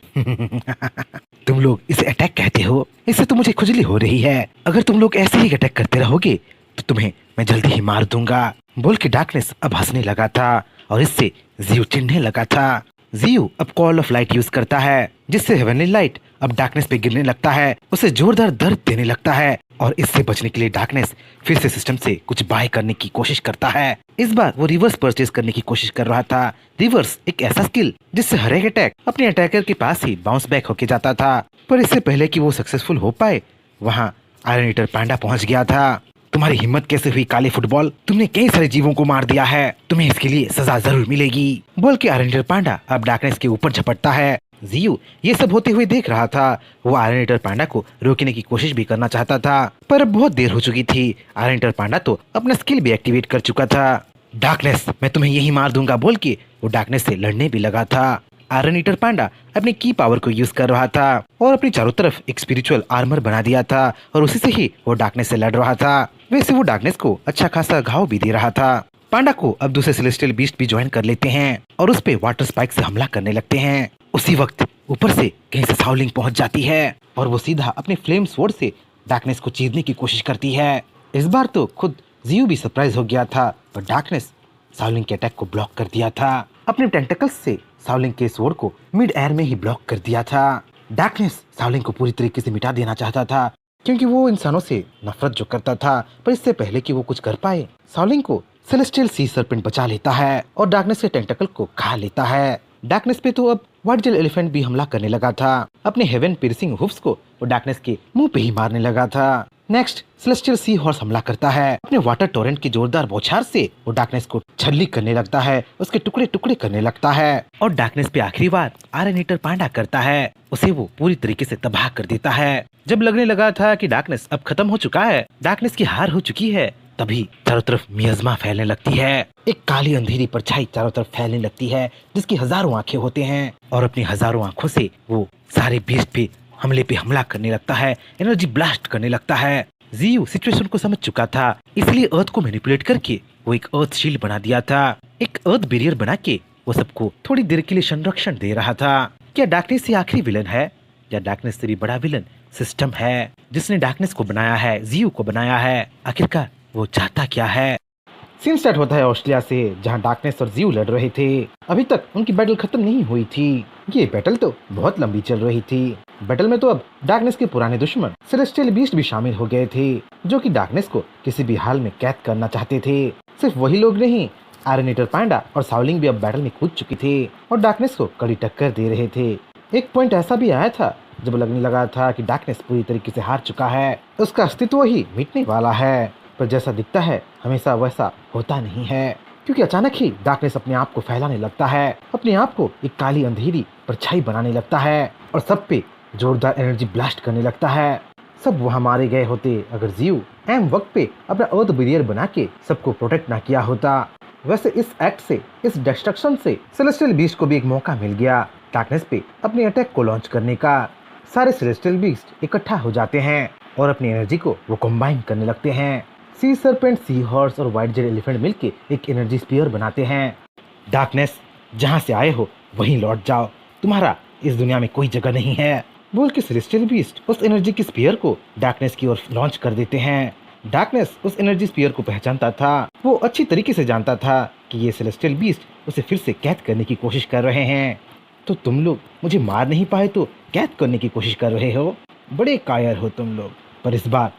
तुम लोग इसे अटैक कहते हो, इससे तो मुझे खुजली हो रही है। अगर तुम लोग ऐसे ही अटैक करते रहोगे तो तुम्हें मैं जल्दी ही मार दूंगा बोल के डार्कनेस अब हंसने लगा था और इससे जीव चिढ़ने लगा था। जीव अब कॉल ऑफ लाइट यूज करता है, जिससे हेवनली लाइट अब डार्कनेस पे गिरने लगता है, उसे जोरदार दर्द देने लगता है और इससे बचने के लिए डार्कनेस फिर से सिस्टम से कुछ बाय करने की कोशिश करता है। इस बार वो रिवर्स परचेज करने की कोशिश कर रहा था। रिवर्स एक ऐसा स्किल जिससे हर एक अटैक अपने अटैकर के पास ही बाउंस बैक होके जाता था। पर इससे पहले कि वो सक्सेसफुल हो पाए वहाँ आयरन ईटर पांडा पहुंच गया था। तुम्हारी हिम्मत कैसे हुई काले फुटबॉल, तुमने कई सारे जीवों को मार दिया है, तुम्हें इसके लिए सजा जरूर मिलेगी बोल के आयरन ईटर पांडा अब डार्कनेस के ऊपर झपटता है। जीव ये सब होते हुए देख रहा था। वो आयरन ईटर पांडा को रोकने की कोशिश भी करना चाहता था, पर अब बहुत देर हो चुकी थी। आयरन ईटर पांडा तो अपना स्किल भी एक्टिवेट कर चुका था। डार्कनेस, मैं तुम्हें यही मार दूंगा बोल के वो डार्कनेस से लड़ने भी लगा था। आयरन ईटर पांडा अपनी की पावर को यूज कर रहा था और अपनी चारों तरफ एक स्पिरिचुअल आर्मर बना दिया था और उसी से ही वो डार्कनेस से लड़ रहा था। वैसे वो डार्कनेस को अच्छा खासा घाव भी दे रहा था। पांडा को अब दूसरे सेलेस्टियल बीस्ट भी ज्वाइन कर लेते हैं और उस पे वाटर स्पाइक से हमला करने लगते हैं। उसी वक्त ऊपर से कहीं से साउलिंग पहुंच जाती है और वो सीधा अपने फ्लेम स्वॉर्ड से डार्कनेस को चीरने की कोशिश करती है। इस बार तो खुद जीव भी सरप्राइज हो गया था, पर डार्कनेस साउलिंग के अटैक को ब्लॉक कर दिया था। अपने टेंटिकल्स से साउलिंग के स्वॉर्ड को मिड एयर में ही ब्लॉक कर दिया था। डार्कनेस साउलिंग को पूरी तरीके से मिटा देना चाहता था, क्योंकि वो इंसानों से नफरत जो करता था। पर इससे पहले कि वो कुछ कर पाए, साउलिंग को सेलेस्टियल सी सर्पेंट बचा लेता है और डार्कनेस के टेंटिकल को खा लेता है। डार्कनेस पे तो अब व्हाइट जेल एलिफेंट भी हमला करने लगा था। अपने हेवन पियर्सिंग हुफ्स को वो डार्कनेस के मुंह पे ही मारने लगा था। नेक्स्ट सेलेस्टियल सी हॉर्स हमला करता है। अपने वाटर टोरेंट की जोरदार बौछार से वो डार्कनेस को छल्ली करने लगता है, उसके टुकड़े टुकड़े करने लगता है और डार्कनेस पे आखिरी बार आयरन ईटर पांडा करता है, उसे वो पूरी तरीके से तबाह कर देता है। जब लगने लगा था कि डार्कनेस अब खत्म हो चुका है, डार्कनेस की हार हो चुकी है, तभी चारों तरफ मियाज़मा फैलने लगती है। एक काली अंधेरी परछाई चारों तरफ फैलने लगती है, जिसकी हजारों आंखें होते हैं और अपनी हजारों आंखों से वो सारे बीस्ट पे हमला करने लगता है, एनर्जी ब्लास्ट करने लगता है। जीव सिचुएशन को समझ चुका था, इसलिए अर्थ को मैनिपुलेट करके वो एक अर्थ शील्ड बना दिया था। एक अर्थ बैरियर बना के वो सबको थोड़ी देर के लिए संरक्षण दे रहा था। क्या डार्कनेस से आखिरी विलन है या डार्कनेस से भी बड़ा विलन सिस्टम है, जिसने डार्कनेस को बनाया है, जीव को बनाया है? आखिरकार वो चाहता क्या है? सीन स्टार्ट होता है ऑस्ट्रेलिया से, जहां डार्कनेस और जीव लड़ रहे थे। अभी तक उनकी बैटल खत्म नहीं हुई थी। ये बैटल तो बहुत लंबी चल रही थी। बैटल में तो अब डार्कनेस के पुराने दुश्मन सेलेस्टियल बीस्ट भी शामिल हो गए थे, जो कि डार्कनेस को किसी भी हाल में कैद करना चाहते थे। सिर्फ वही लोग नहीं, आयरन ईटर पांडा और साउलिंग भी अब बैटल में कूद चुके थे और डार्कनेस को कड़ी टक्कर दे रहे थे। एक पॉइंट ऐसा भी आया था जब लगने लगा था कि डार्कनेस पूरी तरीके से हार चुका है, उसका अस्तित्व ही मिटने वाला है। पर जैसा दिखता है हमेशा वैसा होता नहीं है, क्योंकि अचानक ही डार्कनेस अपने आप को फैलाने लगता है, अपने आप को एक काली अंधेरी परछाई बनाने लगता है और सब पे जोरदार एनर्जी ब्लास्ट करने लगता है। सब वहाँ मारे गए होते अगर जीव एम वक्त पे अपना अर्थ बैरियर बना के सबको प्रोटेक्ट ना किया होता। वैसे इस एक्ट से, इस डिस्ट्रक्शन से सेलेस्टियल बीस्ट को भी एक मौका मिल गया डार्कनेस पे अपने अटैक को लॉन्च करने का। सारे सेलेस्टियल बीस्ट इकट्ठा हो जाते हैं और अपनी एनर्जी को वो कंबाइन करने लगते हैं। सी सर्पेंट, सी हॉर्स और व्हाइट जेड एलिफेंट मिलके एक एनर्जी स्पीयर बनाते हैं। डार्कनेस, जहाँ से आए हो वहीं लौट जाओ, तुम्हारा इस दुनिया में कोई जगह नहीं है, बोल के सेलेस्टियल बीस्ट उस एनर्जी की स्पीयर को डार्कनेस की ओर लॉन्च कर देते हैं। डार्कनेस उस एनर्जी स्पीयर को पहचानता था। वो अच्छी तरीके से जानता था कि ये सेलेस्टियल बीस्ट उसे फिर से कैद करने की कोशिश कर रहे हैं। तो तुम लोग मुझे मार नहीं पाए तो कैद करने की कोशिश कर रहे हो, बड़े कायर हो तुम लोग, पर इस बार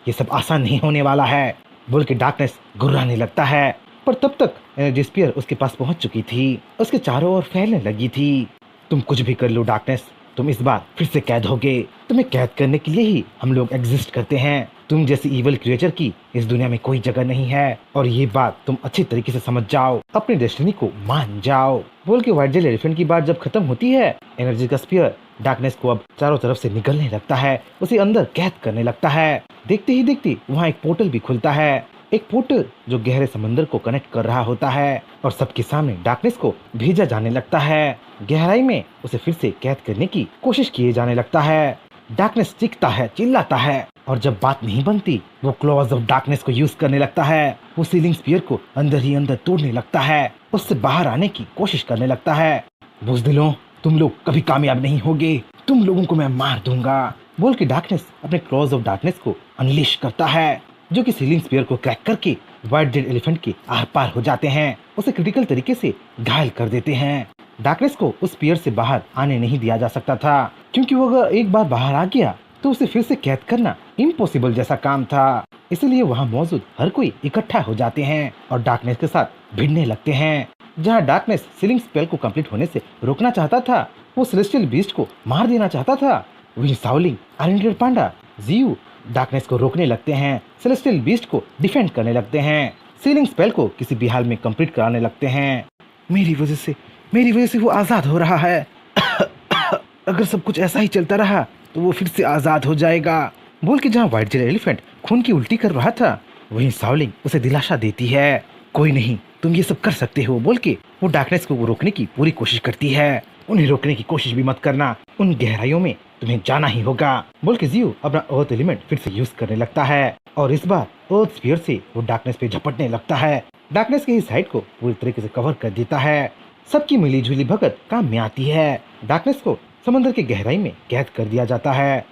ये सब आसान नहीं होने वाला है, बोल के डार्कनेस गुर्राने लगता है। पर तब तक एनर्जी स्पीयर उसके पास पहुंच चुकी थी, उसके चारों ओर फैलने लगी थी। तुम कुछ भी कर लो डार्कनेस, तुम इस बार फिर से कैद होगे। तुम्हें कैद करने के लिए ही हम लोग एग्जिस्ट करते हैं। तुम जैसी इविल क्रिएचर की इस दुनिया में कोई जगह नहीं है और ये बात तुम अच्छी तरीके से समझ जाओ, अपनी डेस्टिनी को मान जाओ, बोल के व्हाइट जेल एलिफेंट की बात जब खत्म होती है, एनर्जी का स्पीयर डार्कनेस को अब चारों तरफ से निगलने लगता है, उसे अंदर कैद करने लगता है। देखते ही देखते वहाँ एक पोर्टल भी खुलता है, एक पोर्टल जो गहरे समंदर को कनेक्ट कर रहा होता है और सबके सामने डार्कनेस को भेजा जाने लगता है। गहराई में उसे फिर से कैद करने की कोशिश किए जाने लगता है। डार्कनेस चीखता है, चिल्लाता है और जब बात नहीं बनती वो क्लॉज ऑफ डार्कनेस को यूज करने लगता है। वो सीलिंग स्पीयर को अंदर ही अंदर तोड़ने लगता है, उससे बाहर आने की कोशिश करने लगता है। बुज़दिलों, तुम लोग कभी कामयाब नहीं होगे, तुम लोगों को मैं मार दूंगा, बोल के डार्कनेस अपने क्लॉज ऑफ डार्कनेस को अनलीश करता है, जो कि सीलिंग स्पीयर को क्रैक करके व्हाइट जेड एलिफेंट के आर पार हो जाते हैं, उसे क्रिटिकल तरीके से घायल कर देते हैं। डार्कनेस को उस स्पीयर से बाहर आने नहीं दिया जा सकता था, क्योंकि वो अगर एक बार बाहर आ गया तो उसे फिर से कैद करना इम्पॉसिबल जैसा काम था। इसलिए वहाँ मौजूद हर कोई इकट्ठा हो जाते हैं और डार्कनेस के साथ भिड़ने लगते हैं। जहाँ डार्कनेस सीलिंग स्पेल को कंप्लीट होने से रोकना चाहता था, वो सेलेस्टियल बीस्ट को मार देना चाहता था, वही साउलिंग, आयरन ईटर पांडा, जीव डार्कनेस को रोकने लगते हैं, सेलेस्टियल बीस्ट को डिफेंड करने लगते हैं, सीलिंग स्पेल को किसी भी हाल में कंप्लीट कराने लगते हैं। मेरी वजह से वो आज़ाद हो रहा है। अगर सब कुछ ऐसा ही चलता रहा तो वो फिर से आज़ाद हो जाएगा, बोल के जहाँ व्हाइट जेल एलिफेंट खून की उल्टी कर रहा था, वहीं साउलिंग उसे दिलासा देती है, कोई नहीं, तुम ये सब कर सकते हो, बोल के वो डार्कनेस को रोकने की पूरी कोशिश करती है। उन्हें रोकने की कोशिश भी मत करना, उन गहराइयों में तुम्हें जाना ही होगा, बोल के जीव अपना अर्थ एलिमेंट फिर से यूज करने लगता है और इस बार अर्थ स्फीयर से वो डार्कनेस पे झपटने लगता है। डार्कनेस के इस साइड को पूरी तरीके से कवर कर देता है। सबकी मिली जुली भगत काम में आती है। डार्कनेस को समंदर की गहराई में कैद कर दिया जाता है।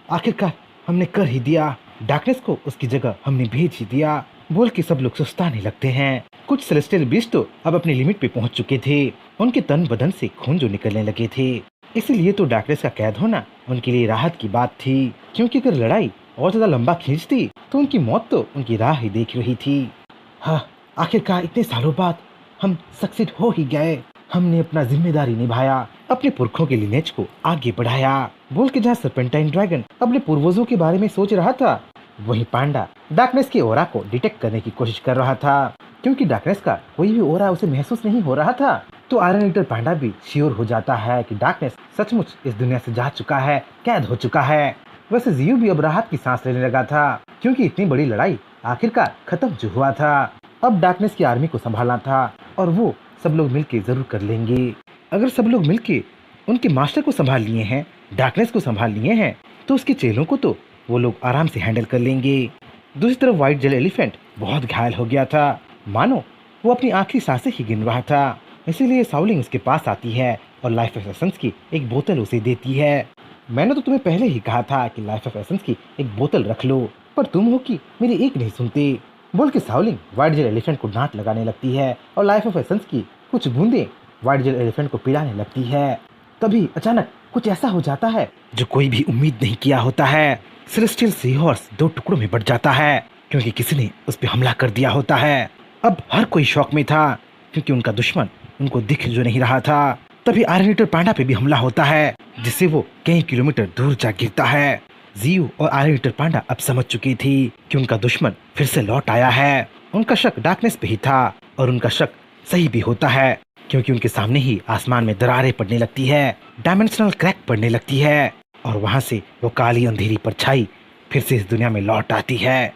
आखिरकार हमने कर ही दिया, डार्कनेस को उसकी जगह हमने भेज ही दिया, बोल के सब लोग सुस्ताने लगते हैं। कुछ सेलेस्टियल बीस्ट तो अब अपनी लिमिट पे पहुंच चुके थे, उनके तन बदन से खून जो निकलने लगे थे, इसीलिए तो डार्कनेस का कैद होना उनके लिए राहत की बात थी, क्योंकि अगर लड़ाई और ज्यादा लंबा खींचती तो उनकी मौत तो उनकी राह ही देख रही थी। हाँ, आखिरकार इतने सालों बाद हम सक्सेस हो ही गए, हमने अपना जिम्मेदारी निभाया, अपने पुरखों के लिनेज को आगे बढ़ाया, बोल के जहाँ सर्पेंटाइन ड्रैगन अपने पूर्वजों के बारे में सोच रहा था, वहीं पांडा डार्कनेस के ओरा को डिटेक्ट करने की कोशिश कर रहा था, क्योंकि डार्कनेस का कोई भी ओरा उसे महसूस नहीं हो रहा था। तो आयरन ईटर पांडा भी श्योर हो जाता है कि डार्कनेस सचमुच इस दुनिया से जा चुका है, कैद हो चुका है। वैसे जीव भी अब राहत की सांस लेने लगा था, क्योंकि इतनी बड़ी लड़ाई आखिरकार खत्म जो हुआ था। अब डार्कनेस की आर्मी को संभालना था और वो सब लोग मिलके जरूर कर लेंगे। अगर सब लोग मिलके उनके मास्टर को संभाल लिए हैं, डार्कनेस को संभाल लिए हैं, तो उसके चेलों को तो वो लोग आराम से हैंडल कर लेंगे। दूसरी तरफ व्हाइट जेल एलिफेंट बहुत घायल हो गया था, मानो वो अपनी आखिरी सांसें ही गिन रहा था। इसीलिए साउलिंग उसके पास आती है और लाइफ ऑफ एसेंस की एक बोतल उसे देती है। मैंने तो तुम्हें पहले ही कहा था कि लाइफ ऑफ एसेंस की एक बोतल रख लो, पर तुम हो कि मेरी एक नहीं सुनते। बोल के साउलिंग व्हाइट जेल एलिफेंट को डांट लगाने लगती है और लाइफ ऑफ एसेंस की कुछ बूंदें व्हाइट जेल एलिफेंट को पिलाने लगती है। तभी अचानक कुछ ऐसा हो जाता है जो कोई भी उम्मीद नहीं किया होता है। सेलेस्टियल सी हॉर्स दो टुकड़ों में बट जाता है क्योंकि किसी ने उस पर हमला कर दिया होता है। अब हर कोई शौक में था क्योंकि उनका दुश्मन उनको दिख जो नहीं रहा था। तभी आयरन ईटर पांडा पे भी हमला होता है जिससे वो कई किलोमीटर दूर जा गिरता है। जियो और आयरन ईटर पांडा अब समझ चुकी थी कि उनका दुश्मन फिर से लौट आया है। उनका शक डार्कनेस पे ही था और उनका शक सही भी होता है क्योंकि उनके सामने ही आसमान में दरारें पड़ने लगती है, डायमेंशनल क्रैक पड़ने लगती है और वहां से वो काली अंधेरी परछाई फिर से इस दुनिया में लौट आती है।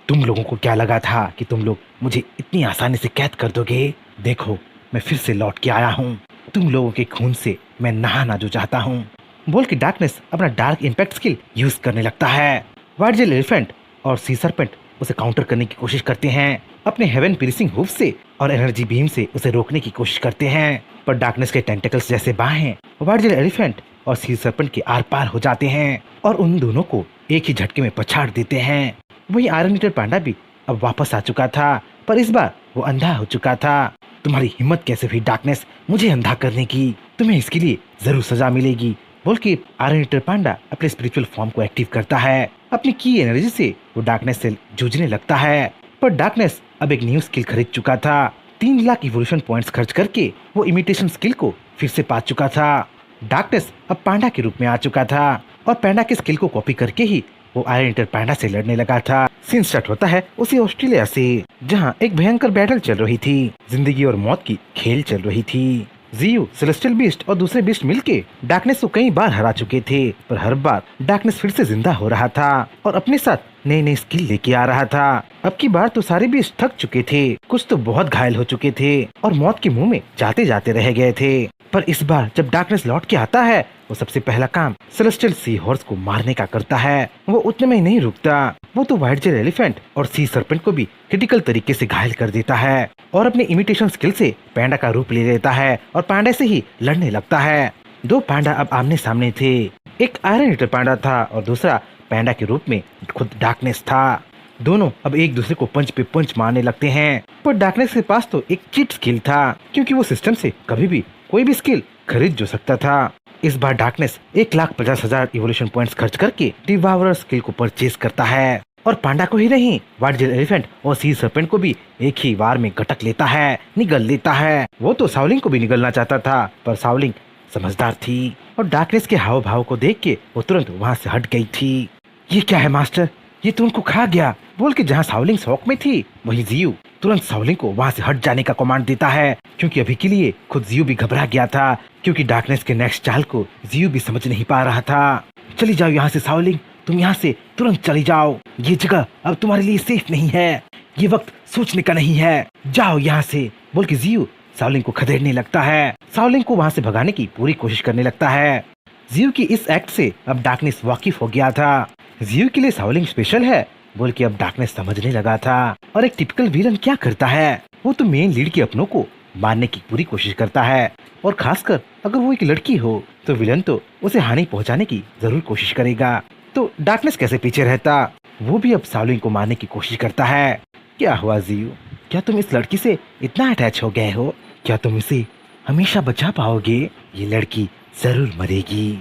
तुम लोगों को क्या लगा था कि तुम लोग मुझे इतनी आसानी से कैद कर दोगे? देखो मैं फिर से लौट के आया हूँ। तुम लोगों के खून से मैं नहाना जो चाहता हूँ। बोल के डार्कनेस अपना डार्क इम्पैक्ट स्किल यूज करने लगता है। व्हाइट जेल एलिफेंट और सी सर्पेंट उसे काउंटर करने की कोशिश करते हैं अपने हेवन पियर्सिंग हुफ से और एनर्जी बीम से उसे रोकने की कोशिश करते हैं, पर डार्कनेस के टेंटेकल्स जैसे बाहें व्हाइट जेल एलिफेंट और सी सर्पेंट के आर पार हो जाते हैं और उन दोनों को एक ही झटके में पछाड़ देते हैं। वही आयरन ईटर पांडा भी अब वापस आ चुका था, पर इस बार वो अंधा हो चुका था। तुम्हारी हिम्मत कैसे हुई डार्कनेस मुझे अंधा करने की? तुम्हें इसके लिए जरूर सजा मिलेगी। बोल के आयरन ईटर पांडा अपने स्पिरिचुअल फॉर्म को एक्टिव करता है। अपनी की एनर्जी से वो डार्कनेस से जूझने लगता है, पर डार्कनेस अब एक न्यू स्किल खरीद चुका था। 3 लाख इवोल्यूशन पॉइंट्स खर्च करके वो इमिटेशन स्किल को फिर से पा चुका था। डार्कनेस अब पांडा के रूप में आ चुका था और पांडा के स्किल को कॉपी करके ही वो आयरन ईटर पांडा से लड़ने लगा था। सीन स्टार्ट होता है उसी ऑस्ट्रेलिया से जहाँ एक भयंकर बैटल चल रही थी। जिंदगी और मौत की खेल चल रही थी। जियो, सेलेस्टियल बीस्ट और दूसरे बीस्ट मिलके डार्कनेस को कई बार हरा चुके थे, पर हर बार डार्कनेस फिर से जिंदा हो रहा था और अपने साथ नई नई स्किल लेके आ रहा था। अब की बार तो सारे बीस्ट थक चुके थे, कुछ तो बहुत घायल हो चुके थे और मौत के मुंह में जाते जाते रह गए थे। पर इस बार जब डार्कनेस लौट के आता है वो सबसे पहला काम सेलेस्टियल सी हॉर्स को मारने का करता है। वो उतने में ही नहीं रुकता, वो तो व्हाइट जेल एलिफेंट और सी सर्पेंट को भी क्रिटिकल तरीके से घायल कर देता है और अपने इमिटेशन स्किल से पैंडा का रूप ले लेता है और पांडा से ही लड़ने लगता है। दो पांडा अब आमने सामने थे, एक आयरन ईटर पांडा था और दूसरा पैंडा के रूप में खुद डार्कनेस था। दोनों अब एक दूसरे को पंच पे पंच मारने लगते हैं, पर डार्कनेस के पास तो एक चीट स्किल था क्योंकि वो सिस्टम से कभी भी कोई भी स्किल खरीद जो सकता था। इस बार डार्कनेस 1,50,000 इवोल्यूशन पॉइंट्स खर्च करके डिवावरर स्किल को परचेज करता है और पांडा को ही नहीं व्हाइट जेल एलिफेंट और सी सर्पेंट को भी एक ही बार में गटक लेता है, निगल लेता है। वो तो साउलिंग को भी निगलना चाहता था, पर साउलिंग समझदार थी और डार्कनेस के हाव भाव को देख के वो तुरंत वहाँ से हट गई थी। ये क्या है मास्टर, ये तो उनको खा गया। बोल के जहाँ साउलिंग शौक में थी वही जियो तुरंत साउलिंग को वहाँ से हट जाने का कमांड देता है क्योंकि अभी के लिए खुद जियो भी घबरा गया था क्योंकि डार्कनेस के नेक्स्ट चाल को जियो भी समझ नहीं पा रहा था। चली जाओ यहाँ से साउलिंग, तुम यहाँ से तुरंत चली जाओ, ये जगह अब तुम्हारे लिए सेफ नहीं है, ये वक्त सोचने का नहीं है, जाओ यहाँ से। बोल के जियो साउलिंग को खदेड़ने लगता है, साउलिंग को वहाँ से भगाने की पूरी कोशिश करने लगता है। जियो की इस एक्ट से अब डार्कनेस वाकिफ हो गया था। जियो के लिए साउलिंग स्पेशल है बोल के अब डार्कनेस समझने लगा था और एक टिपिकल विलन क्या करता है, वो तो मेन लीड के अपनों को मारने की पूरी कोशिश करता है और खासकर अगर वो एक लड़की हो तो विलन तो उसे हानि पहुंचाने की जरूर कोशिश करेगा। तो डार्कनेस कैसे पीछे रहता, वो भी अब साउलिंग को मारने की कोशिश करता है। क्या हुआ जियो, क्या तुम इस लड़की से इतना अटैच हो गए हो? क्या तुम इसे हमेशा बचा पाओगे? ये लड़की जरूर मरेगी।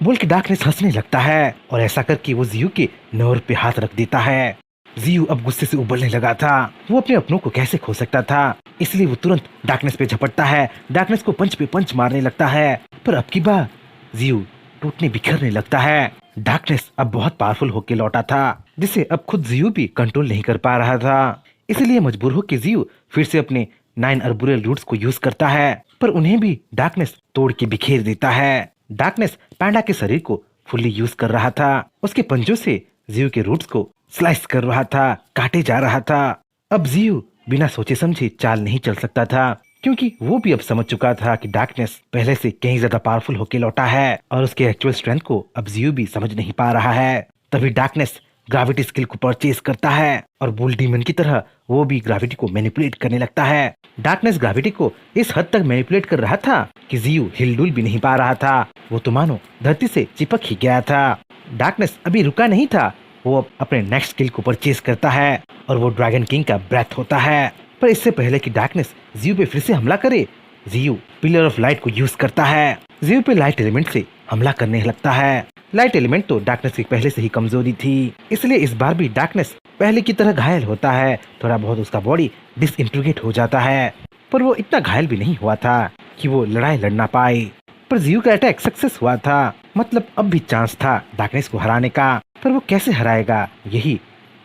बोल के डार्कनेस हंसने लगता है और ऐसा करके वो जियो के नौर पे हाथ रख देता है। जियो अब गुस्से से उबलने लगा था, वो अपने अपनों को कैसे खो सकता था, इसलिए वो तुरंत डार्कनेस पे झपटता है, डार्कनेस को पंच पे पंच मारने लगता है। पर अब की बार जियो टूटने बिखरने लगता है। डार्कनेस अब बहुत पावरफुल होके लौटा था जिसे अब खुद जियो भी कंट्रोल नहीं कर पा रहा था, इसलिए मजबूर होकर जियो फिर से अपने 9 अर्बुरल रूट्स को यूज करता है, पर उन्हें भी डार्कनेस तोड़ के बिखेर देता है। डार्कनेस पांडा के शरीर को फुल्ली यूज कर रहा था, उसके पंजों से जियो के रूट्स को स्लाइस कर रहा था, काटे जा रहा था। अब जियो बिना सोचे समझे चाल नहीं चल सकता था क्योंकि वो भी अब समझ चुका था कि डार्कनेस पहले से कहीं ज्यादा पावरफुल होके लौटा है और उसके एक्चुअल स्ट्रेंथ को अब जियो भी समझ नहीं पा रहा है। तभी डार्कनेस ग्रेविटी स्किल को परचेज करता है और बुल डीमन की तरह वो भी ग्रेविटी को मैनिपुलेट करने लगता है। डार्कनेस ग्रेविटी को इस हद तक मैनिपुलेट कर रहा था कि जियो हिलडुल भी नहीं पा रहा था, वो तो मानो धरती से चिपक ही गया था। डार्कनेस अभी रुका नहीं था, वो अब अपने नेक्स्ट स्किल को परचेज करता है और वो ड्रैगन किंग का ब्रेथ होता है। पर इससे पहले कि डार्कनेस जियो पे फिर से हमला करे, जियो पिलर ऑफ लाइट को यूज करता है। जियो पे लाइट एलिमेंट से हमला करने लगता है। लाइट एलिमेंट तो डार्कनेस की पहले से ही कमजोरी थी, इसलिए इस बार भी डार्कनेस पहले की तरह घायल होता है। थोड़ा बहुत उसका बॉडी डिसइंटीग्रेट हो जाता है, पर वो इतना घायल भी नहीं हुआ था कि वो लड़ाई लड़ना पाए। पर जियो का अटैक सक्सेस हुआ था, मतलब अब भी चांस था डार्कनेस को हराने का। पर वो कैसे हराएगा, यही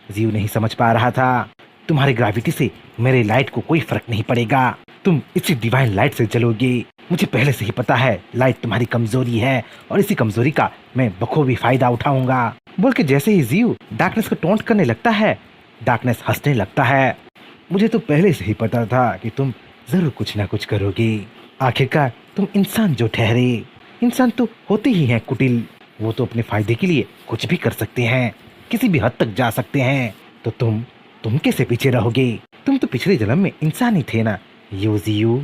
जियो नहीं समझ पा रहा था। तुम्हारी ग्रेविटी से मेरे लाइट को कोई फर्क नहीं पड़ेगा, तुम इसी डिवाइन लाइट से चलोगे। मुझे पहले से ही पता है लाइट तुम्हारी कमजोरी है और इसी कमजोरी का मैं बखूबी फायदा उठाऊंगा। बोल के जैसे ही जियो डार्कनेस को टोंट करने लगता है, डार्कनेस हंसने लगता है। मुझे तो पहले से ही पता था कि तुम जरूर कुछ ना कुछ करोगे। आखिरकार तुम इंसान जो ठहरे। इंसान तो होते ही हैं कुटिल, वो तो अपने फायदे के लिए कुछ भी कर सकते हैं, किसी भी हद तक जा सकते हैं। तो तुम कैसे पीछे रहोगे? तुम तो पिछले जन्म में इंसान ही थे ना। यू जियो,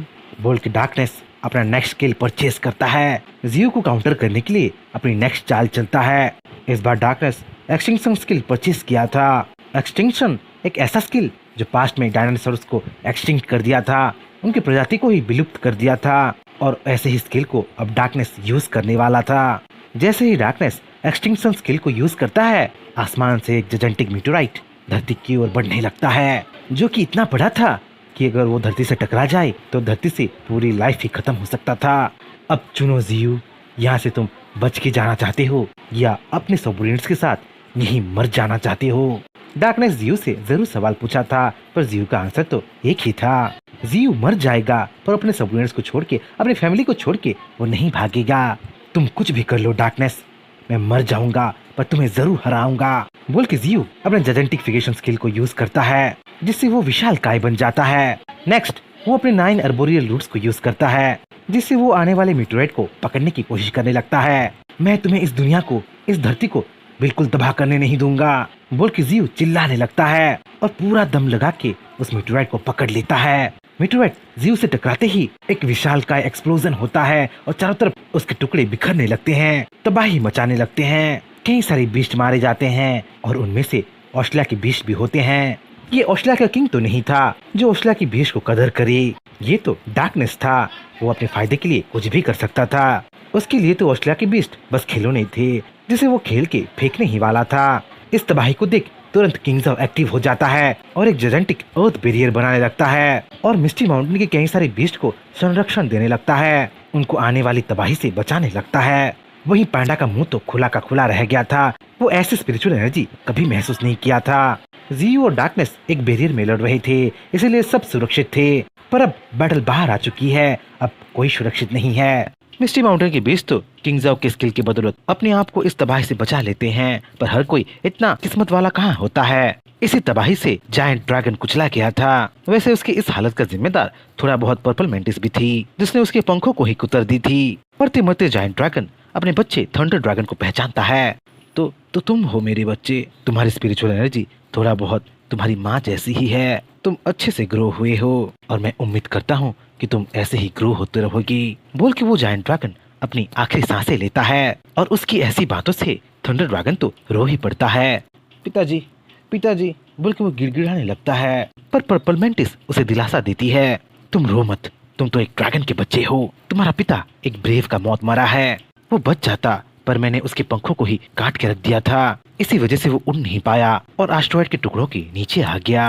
बोल के डार्कनेस अपना नेक्स्ट स्किल परचेज करता है। जियो को काउंटर करने के लिए अपनी नेक्स्ट चाल चलता है। इस बार डार्कनेस एक्सटिंक्शन स्किल परचेज किया था। एक्सटिंक्शन एक ऐसा स्किल जो पास्ट में डायनासोर्स को एक्सटिंक्ट कर दिया था, उनकी प्रजाति को ही विलुप्त कर दिया था, और ऐसे ही स्किल को अब डार्कनेस यूज करने वाला था। जैसे ही डार्कनेस एक्सटिंक्शन स्किल को यूज करता है, आसमान से एक जजेंटिक मीटोराइट धरती की ओर बढ़ने लगता है, जो कि इतना बड़ा था कि अगर वो धरती से टकरा जाए तो धरती से पूरी लाइफ ही खत्म हो सकता था। अब चुनो जियो, यहाँ से तुम बच के जाना चाहते हो या अपने सबोर्डिनेट्स के साथ यहीं मर जाना चाहते हो? डार्कनेस जियो से जरूर सवाल पूछा था, पर जियो का आंसर तो एक ही था। जियो मर जाएगा, पर अपने सबोर्डिनेट्स को छोड़ के, अपनी फैमिली को छोड़ के वो नहीं भागेगा। तुम कुछ भी कर लो डार्कनेस, मैं मर जाऊंगा पर तुम्हें जरूर हराऊंगा, बोल के जियो अपने जजेंटिफिकेशन स्किल को यूज करता है, जिससे वो विशाल काय बन जाता है। नेक्स्ट वो अपने 9 अर्बोरियल रूट्स को यूज करता है, जिससे वो आने वाले मीटोराइट को पकड़ने की कोशिश करने लगता है। मैं तुम्हें इस दुनिया को, इस धरती को बिल्कुल तबाह करने नहीं दूंगा, बोल के जियो चिल्लाने लगता है और पूरा दम लगा के उस मीटोराइट को पकड़ लेता है। मीटोराइट जियो से टकराते ही एक विशाल काय एक्सप्लोजन होता है और चारों तरफ उसके टुकड़े बिखरने लगते हैं, तबाही मचाने लगते हैं। कई सारे बीस्ट मारे जाते हैं और उनमें से ऑस्ट्रेलिया के बीस्ट भी होते हैं। ये ऑस्ट्रेलिया का किंग तो नहीं था जो ऑस्ट्रेलिया की बीस्ट को कदर करे, ये तो डार्कनेस था। वो अपने फायदे के लिए कुछ भी कर सकता था। उसके लिए तो ऑस्ट्रेलिया के बीस्ट बस खिलौने थे जिसे वो खेल के फेंकने ही वाला था। इस तबाही को देख तुरंत किंग्सव एक्टिव हो जाता है और एक जजेंटिक अर्थ बैरियर बनाने लगता है और मिस्टी माउंटेन के कई सारे बीस्ट को संरक्षण देने लगता है, उनको आने वाली तबाही से बचाने लगता है। वहीं पांडा का मुंह तो खुला का खुला रह गया था, वो ऐसी स्पिरिचुअल एनर्जी कभी महसूस नहीं किया था। जियो और डार्कनेस एक बैरियर में लड़ रहे थे, इसलिए सब सुरक्षित थे, पर अब बैटल बाहर आ चुकी है, अब कोई सुरक्षित नहीं है। मिस्टी माउंटेन के बीच तो किंग्सव के स्किल की बदौलत अपने आप को इस तबाही से बचा लेते हैं, पर हर कोई इतना किस्मत वाला कहाँ होता है। इसी तबाही से जायंट ड्रैगन कुचला गया था। वैसे उसकी इस हालत का जिम्मेदार थोड़ा बहुत पर्पल मेंटिस भी थी, जिसने उसके पंखों को ही कुतर दी थी। मरते मरते जायंट ड्रैगन अपने बच्चे थंडर ड्रैगन को पहचानता है। तो तुम हो मेरे बच्चे, तुम्हारी स्पिरिचुअल एनर्जी थोड़ा बहुत तुम्हारी माँ जैसी ही है, तुम अच्छे से ग्रो हुए हो और मैं उम्मीद करता हूँ कि तुम ऐसे ही ग्रो होते रहोगी, बोल के वो जायंट ड्रैगन अपनी आखिरी सांसें लेता है और उसकी ऐसी बातों से थंडर ड्रैगन तो रो ही पड़ता है। पिताजी पिताजी, बोल के वो गिड़गिड़ाने लगता है, पर पर्पल मेंटिस उसे दिलासा देती है, तुम रो मत, तुम तो एक ड्रैगन के बच्चे हो, तुम्हारा पिता एक ब्रेव का मौत मरा है, वो बच जाता पर मैंने उसके पंखों को ही काट के रख दिया था, इसी वजह से वो उड़ नहीं पाया और एस्टेरॉयड के टुकड़ों के नीचे आ गया।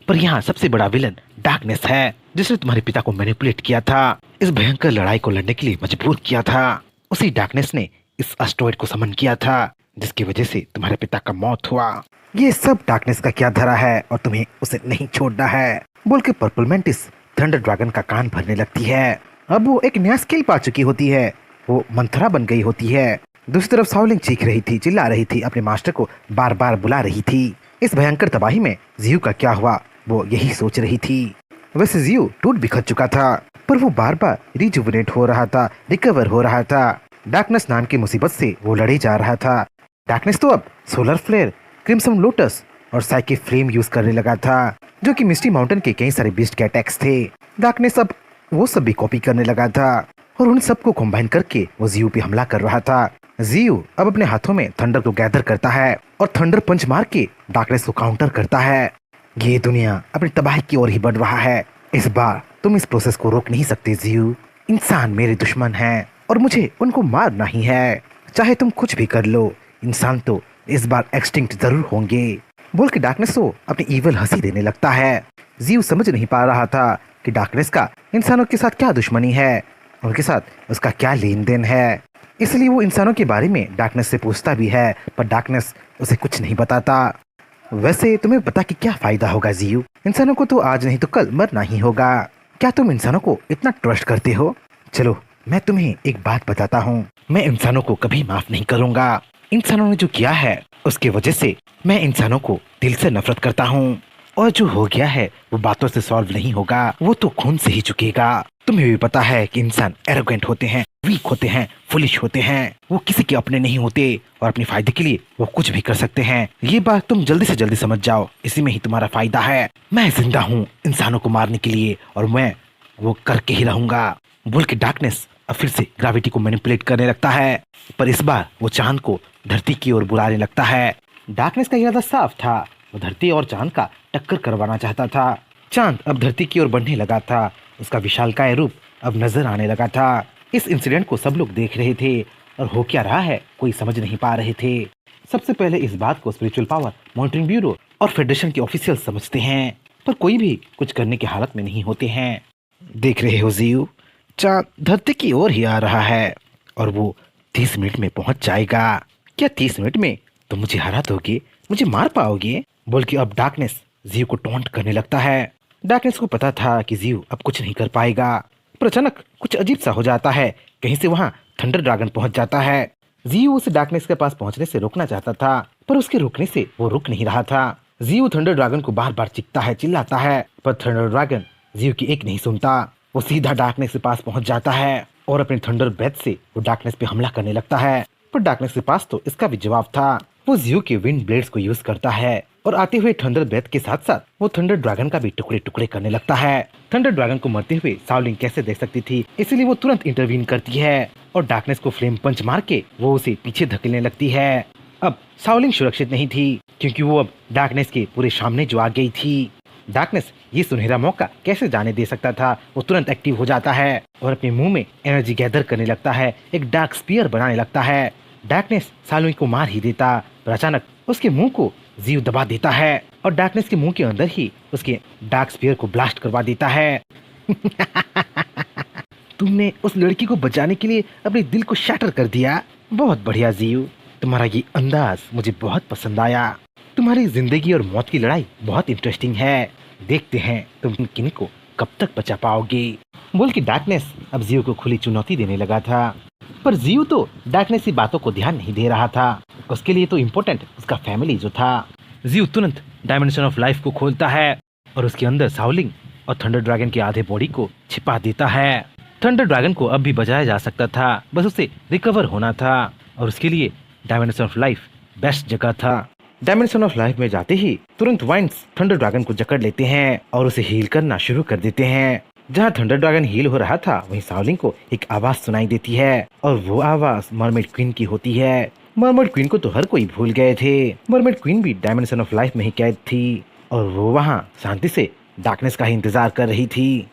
पर यहाँ सबसे बड़ा विलन डार्कनेस है, जिसने तुम्हारे पिता को मैनिपुलेट किया था, इस भयंकर लड़ाई को लड़ने के लिए मजबूर किया था। उसी डार्कनेस ने इस एस्टेरॉयड को समन किया था, जिसकी वजह से तुम्हारे पिता का मौत हुआ। ये सब डार्कनेस का क्या धरा है और तुम्हें उसे नहीं छोड़ना है, बोल के पर्पल मेंटिस थंडर ड्रैगन का कान भरने लगती है। अब वो एक नया स्किल पा चुकी होती है, वो मंथरा बन गई होती है। दूसरी तरफ साउलिंग चीख रही थी, चिल्ला रही थी, अपने मास्टर को बार बार बुला रही थी। इस भयंकर तबाही में जियो का क्या हुआ, वो यही सोच रही थी। वैसे जियो टूट बिखर चुका था, पर वो बार बार रिजुविनेट हो रहा था, रिकवर हो रहा था। डार्कनेस नाम की मुसीबत से वो लड़े जा रहा था। डार्कनेस तो अब सोलर फ्लेयर, क्रिम्सन लोटस और साइकिक फ्लेम यूज करने लगा था, जो कि मिस्टी माउंटेन के कई सारे बीस्ट के अटैक्स थे। डार्कनेस अब वो सब भी कॉपी करने लगा था और उन सबको कंबाइन करके वो जियो पे हमला कर रहा था। जीव अब अपने हाथों में थंडर को गैदर करता है और थंडर पंच मार के डार्कनेस को काउंटर करता है। ये दुनिया अपनी तबाही की ओर ही बढ़ रहा है। इस बार तुम इस प्रोसेस को रोक नहीं सकते जीव। इंसान मेरे दुश्मन हैं और मुझे उनको मारना ही है। चाहे तुम कुछ भी कर लो, इंसान तो इस बार एक्सटिंक्ट जरूर होंगे। बोल के डार्कनेस को अपनी ईवल हंसी देने लगता है। जीव समझ नहीं पा रहा था कि डार्कनेस का इंसानों के साथ क्या दुश्मनी है, उनके साथ उसका क्या लेन देन है। इसलिए वो इंसानों के बारे में डार्कनेस से पूछता भी है, पर डार्कनेस उसे कुछ नहीं बताता। वैसे तुम्हें पता कि क्या फायदा होगा जीव? इंसानों को तो आज नहीं तो कल मरना ही होगा। क्या तुम इंसानों को इतना ट्रस्ट करते हो? चलो मैं तुम्हें एक बात बताता हूँ, मैं इंसानों को कभी माफ नहीं करूँगा। इंसानों ने जो किया है उसकी वजह से मैं इंसानों को दिल से नफरत करता हूँ, और जो हो गया है वो बातों से सॉल्व नहीं होगा, वो तो खून से ही चुकेगा। तुम्हें भी पता है कि इंसान एरोगेंट होते हैं, वीक होते हैं, फुलिश होते हैं, वो किसी के अपने नहीं होते और अपने फायदे के लिए वो कुछ भी कर सकते हैं। ये बात तुम जल्दी से जल्दी समझ जाओ, इसी में ही तुम्हारा फायदा है। मैं जिंदा हूँ इंसानों को मारने के लिए और मैं वो करके ही रहूंगा। बोल के डार्कनेस अब फिर से ग्रेविटी को मैनिपुलेट करने लगता है, पर इस बार वो चांद को धरती की ओर बुलाने लगता है। डार्कनेस का इरादा साफ था, वो धरती और चांद का टक्कर करवाना चाहता था। चांद अब धरती की ओर बढ़ने लगा था, उसका विशालकाय रूप अब नजर आने लगा था। इस इंसिडेंट को सब लोग देख रहे थे और हो क्या रहा है कोई समझ नहीं पा रहे थे। सबसे पहले इस बात को स्पिरिचुअल पावर मॉनिटरिंग ब्यूरो और फेडरेशन के ऑफिशियल समझते हैं, पर कोई भी कुछ करने की हालत में नहीं होते हैं। देख रहे हो जीव, चांद धरती की ओर ही आ रहा है और वो 30 मिनट में पहुंच जाएगा। क्या 30 मिनट में तुम मुझे हरा दोगे, मुझे मार पाओगे? बोल के अब डार्कनेस जीव को टॉन्ट करने लगता है। डार्कनेस को पता था कि जीव अब कुछ नहीं कर पाएगा, पर अचानक कुछ अजीब सा हो जाता है। कहीं से वहाँ थंडर ड्रैगन पहुंच जाता है। जीव उसे डार्कनेस के पास पहुंचने से रोकना चाहता था, पर उसके रुकने से वो रुक नहीं रहा था। जीव थंडर ड्रैगन को बार बार चिखता है, चिल्लाता है, पर थंडर ड्रैगन जीव की एक नहीं सुनता। वो सीधा डार्कनेस के पास पहुंच जाता है और अपने थंडर ब्रेथ से वो डार्कनेस पे हमला करने लगता है। पर डार्कनेस के पास तो इसका भी जवाब था। वो जीव के विंड ब्लेड्स को यूज करता है और आते हुए थंडर ब्रेथ के साथ साथ वो थंडर ड्रैगन का भी टुकड़े टुकड़े करने लगता है। थंडर ड्रैगन को मरते हुए शाओलिन कैसे देख सकती थी, इसलिए वो तुरंत इंटरवीन करती है और डार्कनेस को फ्लेम पंच मार के वो उसे पीछे धकेलने लगती है। अब शाओलिन सुरक्षित नहीं थी, क्योंकि वो अब डार्कनेस के पूरे सामने जो आ गई थी। डार्कनेस ये सुनहरा मौका कैसे जाने दे सकता था। वो तुरंत एक्टिव हो जाता है और अपने मुंह में एनर्जी गैदर करने लगता है, एक डार्क स्पीयर बनाने लगता है। डार्कनेस शाओलिन को मार ही देता, पर अचानक उसके मुंह को जीव दबा देता है और डार्कनेस के मुंह के अंदर ही उसके डार्क स्पीयर को ब्लास्ट करवा देता है। तुमने उस लड़की को बचाने के लिए अपने दिल को शैटर कर दिया। बहुत बढ़िया जीव, तुम्हारा ये अंदाज मुझे बहुत पसंद आया। तुम्हारी जिंदगी और मौत की लड़ाई बहुत इंटरेस्टिंग है। देखते हैं तुम किन को कब तक बचा पाओगे। बोल के डार्कनेस अब जीव को खुली चुनौती देने लगा था, पर जीव तो डार्कनेस की बातों को ध्यान नहीं दे रहा था। उसके लिए तो इम्पोर्टेंट उसका फैमिली जो था। जीव तुरंत डायमेंशन ऑफ लाइफ को खोलता है और उसके अंदर शाओलिन और थंडर ड्रैगन के आधे बॉडी को छिपा देता है। थंडर ड्रैगन को अब भी बचाया जा सकता था, बस उसे रिकवर होना था और उसके लिए डायमेंशन ऑफ लाइफ बेस्ट जगह था। डायमेंशन ऑफ लाइफ में जाते ही तुरंत वाइंड्स थंडर ड्रैगन को जकड़ लेते हैं और उसे हील करना शुरू कर देते हैं। जहाँ थंडर ड्रैगन हील हो रहा था, वहीं शाओलिन को एक आवाज सुनाई देती है और वो आवाज मरमेड क्वीन की होती है। मरमेड क्वीन को तो हर कोई भूल गए थे। मरमेड क्वीन भी डायमेंशन ऑफ लाइफ में ही कैद थी और वो वहाँ शांति से डार्कनेस का ही इंतजार कर रही थी।